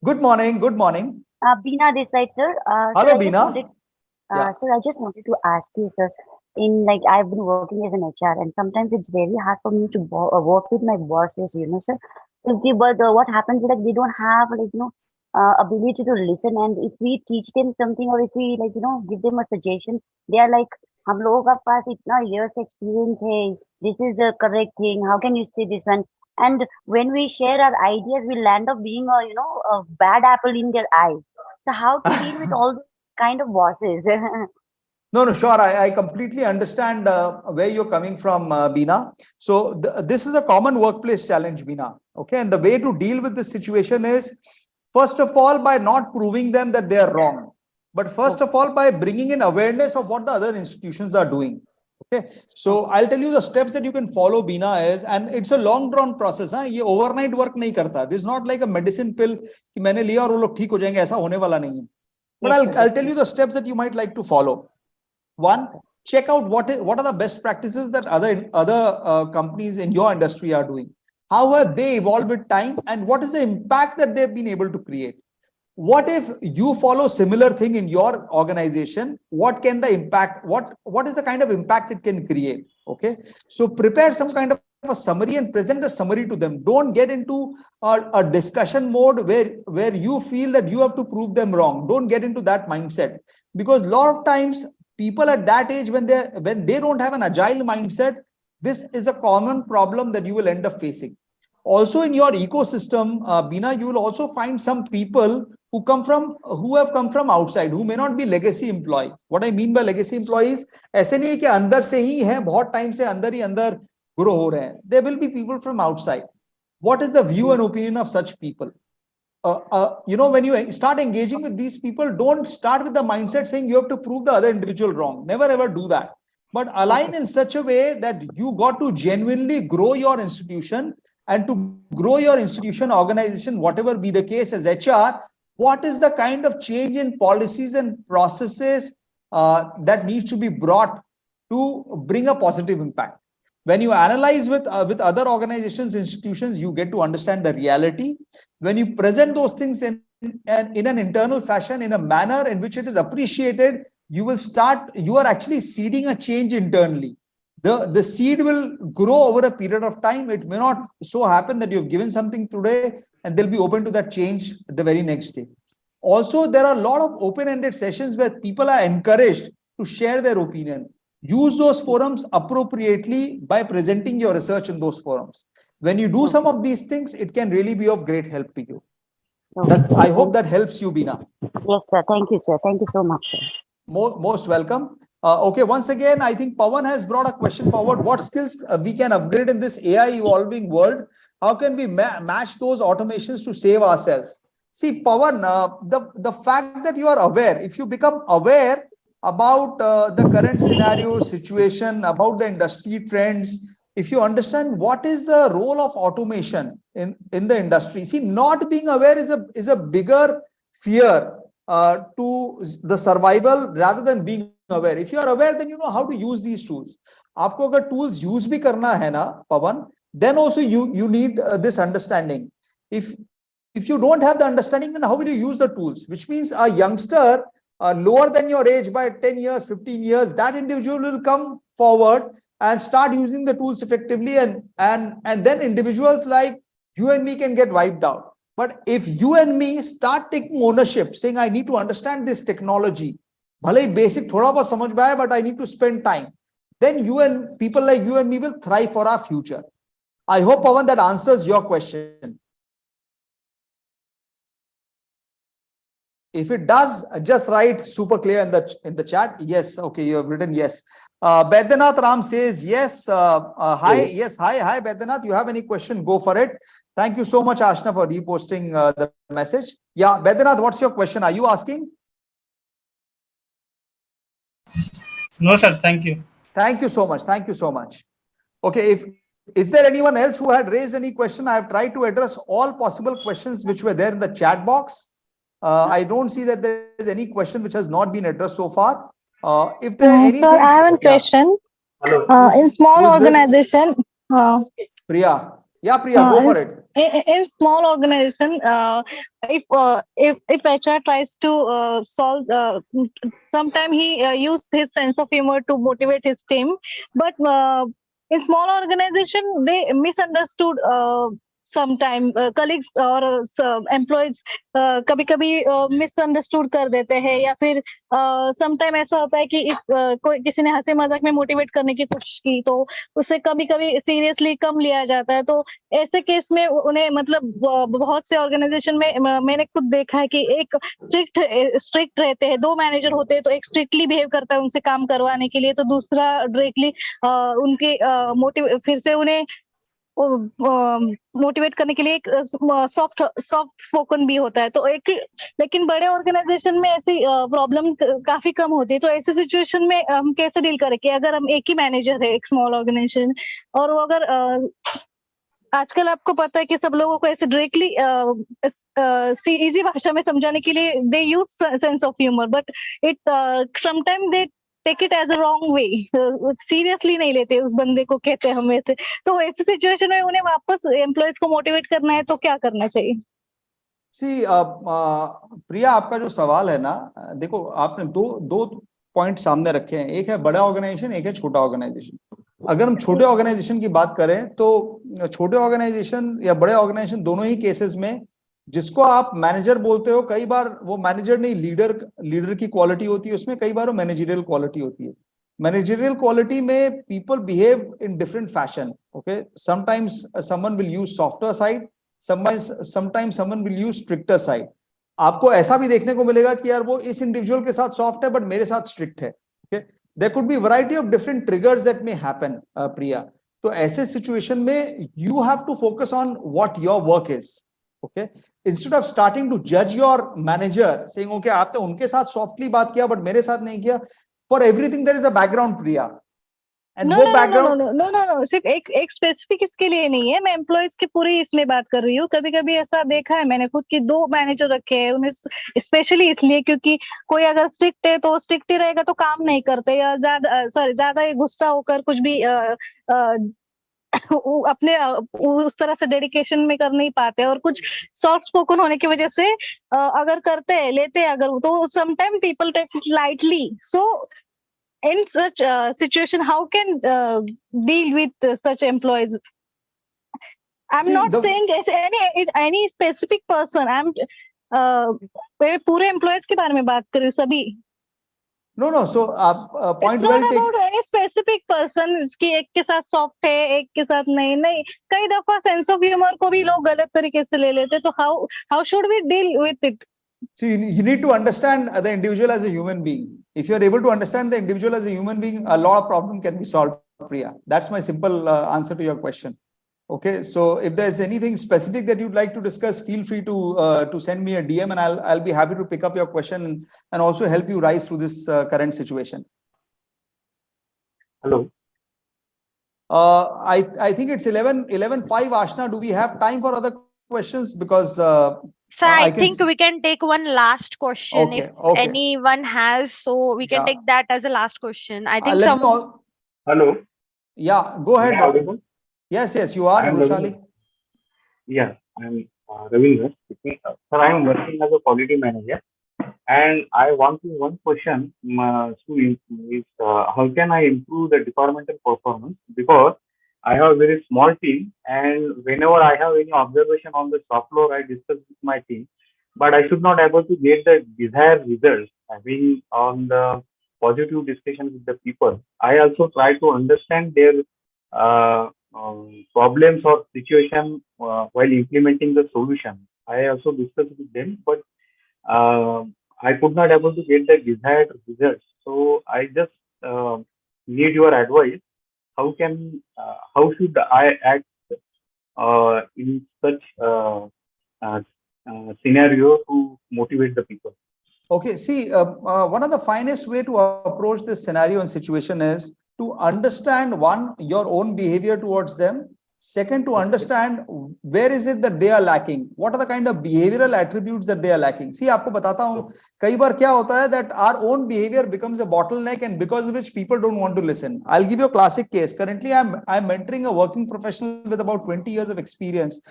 Good morning. Good morning.
Beena this side, sir.
Hello, Beena.
Sir, I just wanted to ask you, sir. I've been working as an HR, and sometimes it's very hard for me to work with my bosses, sir. But what happens is they don't have ability to listen, and if we teach them something or if we give them a suggestion, they are like, हम लोगों का पास इतना years experience है, this is the correct thing, how can you say this one? And when we share our ideas, we land up being a bad apple in their eye. So how to deal with all those kind of bosses?
No, sure. I completely understand where you're coming from, Beena. So this is a common workplace challenge, Beena. Okay, and the way to deal with this situation is, first of all, by not proving them that they are wrong, but first of all, by bringing in awareness of what the other institutions are doing. Okay, so I'll tell you the steps that you can follow, Beena, is, and it's a long drawn process. ये overnight work नहीं करता. This is not like a medicine pill कि मैंने लिया और वो लोग ठीक हो जाएंगे. ऐसा होने वाला नहीं है. But I'll tell you the steps that you might like to follow. One, check out what are the best practices that other companies in your industry are doing. How have they evolved with time, and what is the impact that they've been able to create? What if you follow similar thing in your organization? What can the impact, what is the kind of impact it can create? Okay, so prepare some kind of a summary and present a summary to them. Don't get into a discussion mode where you feel that you have to prove them wrong. Don't get into that mindset, because a lot of times people at that age, when they don't have an agile mindset, this is a common problem that you will end up facing. Also in your ecosystem, Beena, you will also find some people who have come from outside, who may not be legacy employee. What I mean by legacy employees, ऐसे नहीं कि अंदर से ही हैं, बहुत time से अंदर ही अंदर grow हो रहे हैं. There will be people from outside. What is the view and opinion of such people? When you start engaging with these people, don't start with the mindset saying you have to prove the other individual wrong. Never ever do that. But align in such a way that you got to genuinely grow your institution, and to grow your institution, organization, whatever be the case as HR, what is the kind of change in policies and processes that needs to be brought to bring a positive impact? When you analyze with other organizations, institutions, you get to understand the reality. When you present those things in an internal fashion, in a manner in which it is appreciated, you are actually seeding a change internally. The seed will grow over a period of time. It may not so happen that you've given something today and they'll be open to that change the very next day. Also, there are a lot of open-ended sessions where people are encouraged to share their opinion. Use those forums appropriately by presenting your research in those forums. When you do some of these things, it can really be of great help to you. I hope that helps you, Bina.
Yes, sir. Thank you, sir. Thank you so much, sir.
Most welcome. Okay, once again, I think Pawan has brought a question forward. What skills we can upgrade in this AI evolving world? How can we match those automations to save ourselves? See, Pawan, the fact that you are aware, if you become aware about the current scenario, situation, about the industry trends, if you understand what is the role of automation in the industry, see, not being aware is a bigger fear to the survival rather than being aware. If you are aware, then you know how to use these tools. आपको अगर tools use भी करना है ना, Pawan, then also you need this understanding. If you don't have the understanding, then how will you use the tools? Which means a youngster lower than your age by 10 years, 15 years, that individual will come forward and start using the tools effectively, and then individuals like you and me can get wiped out. But if you and me start taking ownership, saying I need to understand this technology, bhale basic thoda bahut samajh mein aaya, but I need to spend time, then people like you and me will thrive for our future. I hope, Pawan, that answers your question. If it does, just write super clear in the chat. Yes, okay, you have written yes. Baidyanath Ram says yes. Hi, yes, hi Baidyanath. You have any question? Go for it. Thank you so much, Ashna, for reposting the message. Yeah, Baidyanath, what's your question? Are you asking?
No, sir. Thank you.
Thank you so much. Thank you so much. Okay, is there anyone else who had raised any question? I have tried to address all possible questions which were there in the chat box. I don't see that there is any question which has not been addressed so far. If there anything,
Sir, I have a question. In small
who's this?
organization,
Priya. Yeah, Priya, go for it.
in small organization, if HR tries to solve, sometimes he use his sense of humor to motivate his team, but in small organization they misunderstood. Sometime colleagues और employees कभी कभी misunderstood कर देते हैं, या फिर sometime ऐसा होता है कि कोई किसी ने हंसी मजाक में मोटिवेट करने की कोशिश की तो उसे कभी कभी सीरियसली कम लिया जाता है। तो ऐसे केस में उन्हें मतलब बहुत से ऑर्गेनाइजेशन में मैंने खुद देखा है कि एक स्ट्रिक्ट रहते हैं, दो मैनेजर होते हैं, तो एक स्ट्रिक्टली बिहेव करता है उनसे काम करवाने के लिए, तो दूसरा डायरेक्टली उनके फिर से उन्हें मोटिवेट करने के लिए एक सॉफ्ट स्पोकन भी होता है। तो एक लेकिन बड़े ऑर्गेनाइजेशन में ऐसी प्रॉब्लम काफी कम होती है। तो ऐसी सिचुएशन में हम कैसे डील करें कि अगर हम एक ही मैनेजर है एक स्मॉल ऑर्गेनाइजेशन, और वो अगर आजकल आपको पता है कि सब लोगों को ऐसे डायरेक्टली इजी भाषा में समझाने के लिए they use sense of humour, but it sometime they take it as a wrong way, seriously नहीं लेते उस बंदे को, कहते हैं हम ऐसे। तो ऐसी सिचुएशन में उन्हें वापस एम्प्लॉयज को मोटिवेट करना है तो क्या करना चाहिए?
सी प्रिया, आपका जो सवाल है ना, देखो आपने दो पॉइंट सामने रखे हैं, एक है बड़ा ऑर्गेनाइजेशन, एक है छोटा ऑर्गेनाइजेशन। अगर हम छोटे ऑर्गेनाइजेशन की बात करें तो छोटे ऑर्गेनाइजेशन या बड़े ऑर्गेनाइजेशन दोनों ही केसेस में जिसको आप मैनेजर बोलते हो, कई बार वो मैनेजर नहीं, लीडर की क्वालिटी होती है उसमें, कई बार वो मैनेजरियल क्वालिटी होती है। मैनेजरियल क्वालिटी में people behave in different fashion. Okay, sometimes someone will use software side, sometimes someone will use stricter side. आपको ऐसा भी देखने को मिलेगा कि यार वो इस इंडिविजुअल के साथ सॉफ्ट है बट मेरे साथ स्ट्रिक्ट है। Okay, there could be variety of different triggers that may happen, Priya. तो ऐसे सिचुएशन में you have to focus on what your work is. Okay, instead of starting to जज योर मैनेजर सेइंग ओके आपने उनके साथ softly बात किया but मेरे साथ नहीं किया, for everything there is a background, Priya, And
no
वो
no no no
background,
no no no no सिर्फ एक स्पेसिफिक इसके लिए नहीं है, मैं एम्प्लॉयज की पूरी इसमें बात कर रही हूँ। कभी कभी ऐसा देखा है मैंने खुद की, 2 मैनेजर रखे हैं उन्हें स्पेशली इसलिए क्योंकि कोई अगर स्ट्रिक्ट है तो स्ट्रिक्ट ही रहेगा तो काम नहीं करते, या ज्यादा ही गुस्सा होकर कुछ भी अपने उस तरह से डेडिकेशन में कर नहीं पाते, और कुछ सॉफ्ट स्पोकन होने की वजह से अगर करते हैं लेते हैं अगर, तो sometime people take it lightly. So in such situation, how can deal with such employees? I'm
see
not
the
saying as any specific person, I'm मैं पूरे एम्प्लॉयज के बारे में बात कर रही हूँ, सभी।
no, so
it's
point
not
well taken.
About any specific person कि एक के साथ सॉफ्ट है एक के साथ नहीं नहीं। कई दफा सेंस ऑफ ह्यूमर को भी लोग गलत तरीके से ले लेते, तो how should we deal with it?
So you need to understand the individual as a human being. If you're able to understand the individual as a human being, a lot of problem can be solved, Priya. That's my simple answer to your question. Okay, so if there's anything specific that you'd like to discuss, feel free to send me a DM, and I'll be happy to pick up your question and also help you rise through this current situation.
Hello.
I think it's 11:05. Ashna, do we have time for other questions? Because
So I
I can
think we can take one last question if
okay.
anyone has. So we can
Yeah.
take that as a last question. I think
Let
some.
me all.
Hello.
Yeah, go
Am I
ahead.
audible?
Yes, you are,
I am
Roshali.
Yeah, I'm Ravindra. Sir, I am working as a quality manager, and I want to one question is how can I improve the departmental performance? Because I have a very small team, and whenever I have any observation on the shop floor, I discuss with my team, but I should not able to get the desired results. Having on the positive discussion with the people, I also try to understand their problems or situation while implementing the solution. I also discuss with them, but uh, I could not able to get the desired results. So I just need your advice. How should I act in such scenario to motivate the people?
Okay, see, one of the finest way to approach this scenario and situation is to understand one, your own behavior towards them. Second, to understand where is it that they are lacking. What are the kind of behavioral attributes that they are lacking. See, आपको बताता हूँ, कई बार क्या होता है that our own behavior becomes a bottleneck, and because of which people don't want to listen. I'll give you a classic case. Currently, I'm mentoring a working professional with about 20 years of experience.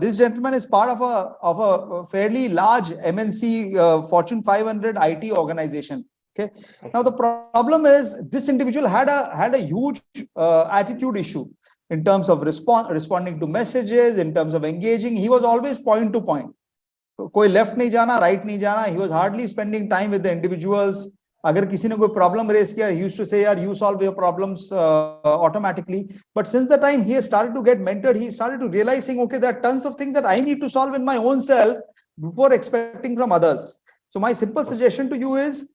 This gentleman is part of a fairly large MNC Fortune 500 IT organization. Okay. Now the problem is this individual had a huge attitude issue in terms of responding to messages, in terms of engaging. He was always point to point. कोई left नहीं जाना, right नहीं जाना. He was hardly spending time with the individuals. अगर किसी ने कोई problem raise किया, he used to say, "यार, you solve your problems automatically." But since the time he has started to get mentored, he started to realizing, okay, there are tons of things that I need to solve in my own self before expecting from others. So my simple suggestion to you is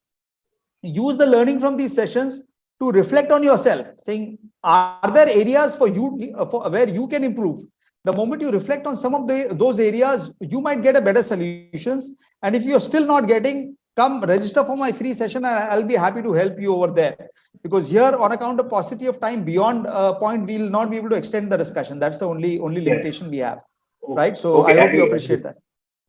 use the learning from these sessions to reflect on yourself, saying, are there areas for you for where you can improve? The moment you reflect on some of those areas, you might get a better solutions. And if you're still not getting, come register for my free session, and I'll be happy to help you over there. Because here, on account of paucity of time, beyond a point, we'll not be able to extend the discussion. That's the only limitation we have, right? So
Okay,
I hope you appreciate that.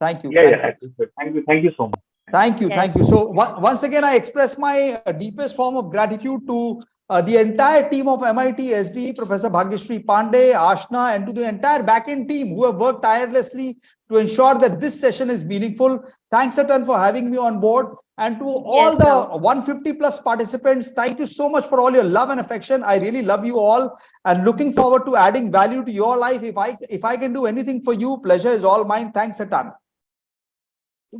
Thank you.
Yeah, thank you so much.
Thank you.
Yes.
Thank you. So once again, I express my deepest form of gratitude to the entire team of MIT SD, Professor Bhagyashree Pandey, Ashna, and to the entire backend team who have worked tirelessly to ensure that this session is meaningful. Thanks a ton for having me on board. And to all
Yes, sir.
the 150 plus participants, thank you so much for all your love and affection. I really love you all, and looking forward to adding value to your life. If I can do anything for you, pleasure is all mine. Thanks a ton.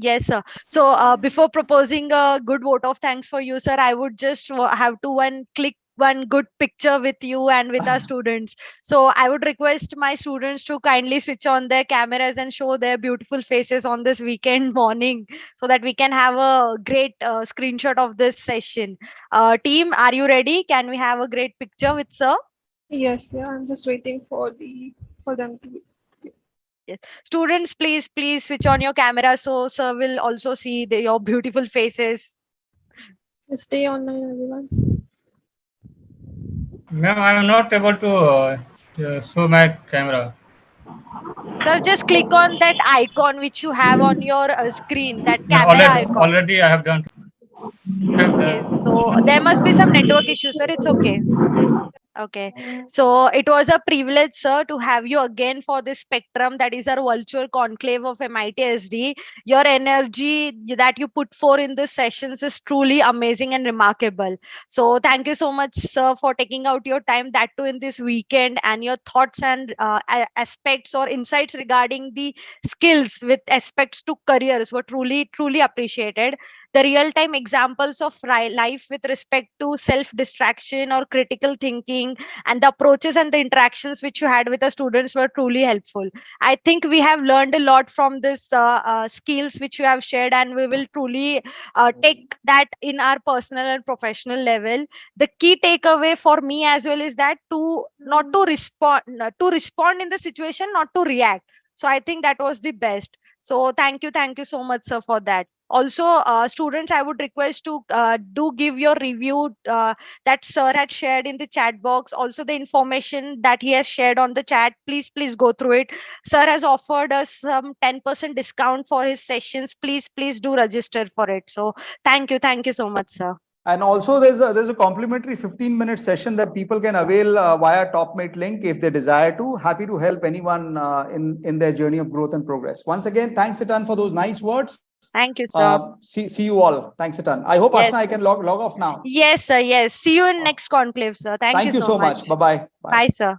Yes, sir. So before proposing a good vote of thanks for you, sir, I would just have to click one good picture with you and with our students. So I would request my students to kindly switch on their cameras and show their beautiful faces on this weekend morning, so that we can have a great screenshot of this session. Team, are you ready? Can we have a great picture with sir?
Yes, yeah, I'm just waiting for them to be.
Yes. Students, please switch on your camera so sir will also see your beautiful faces.
Stay online, everyone.
Ma'am, I am not able to show my camera.
Sir, just click on that icon which you have on your screen, that
No,
camera icon.
already I have done.
Okay, so there must be some network issue, sir. It's okay. Okay, so it was a privilege, sir, to have you again for this spectrum that is our virtual conclave of MIT SD. Your energy that you put forth in the sessions is truly amazing and remarkable. So, thank you so much, sir, for taking out your time, that too in this weekend, and your thoughts and aspects or insights regarding the skills with aspects to careers were truly, truly appreciated. The real time examples of life with respect to self distraction or critical thinking, and the approaches and the interactions which you had with the students were truly helpful. I think we have learned a lot from this skills which you have shared, and we will truly take that in our personal and professional level. The key takeaway for me as well is that to not to respond, to respond in the situation, not to react. So I think that was the best. So thank you so much, sir, for that. Also, students, I would request to do give your review that sir had shared in the chat box. Also, the information that he has shared on the chat, please go through it. Sir has offered us some 10% discount for his sessions. Please do register for it. So thank you so much, sir.
And also there's a complimentary 15-minute session that people can avail via TopMate link if they desire to. Happy to help anyone in their journey of growth and progress. Once again, thanks a ton for those nice words.
Thank you, sir.
See you all. Thanks a ton. I hope
Yes,
Ashna, I
sir.
can log off now.
Yes, sir. Yes. See you in next conclave, sir. Thank you
Thank you
so
so
much.
much. Bye-bye.
Bye, sir.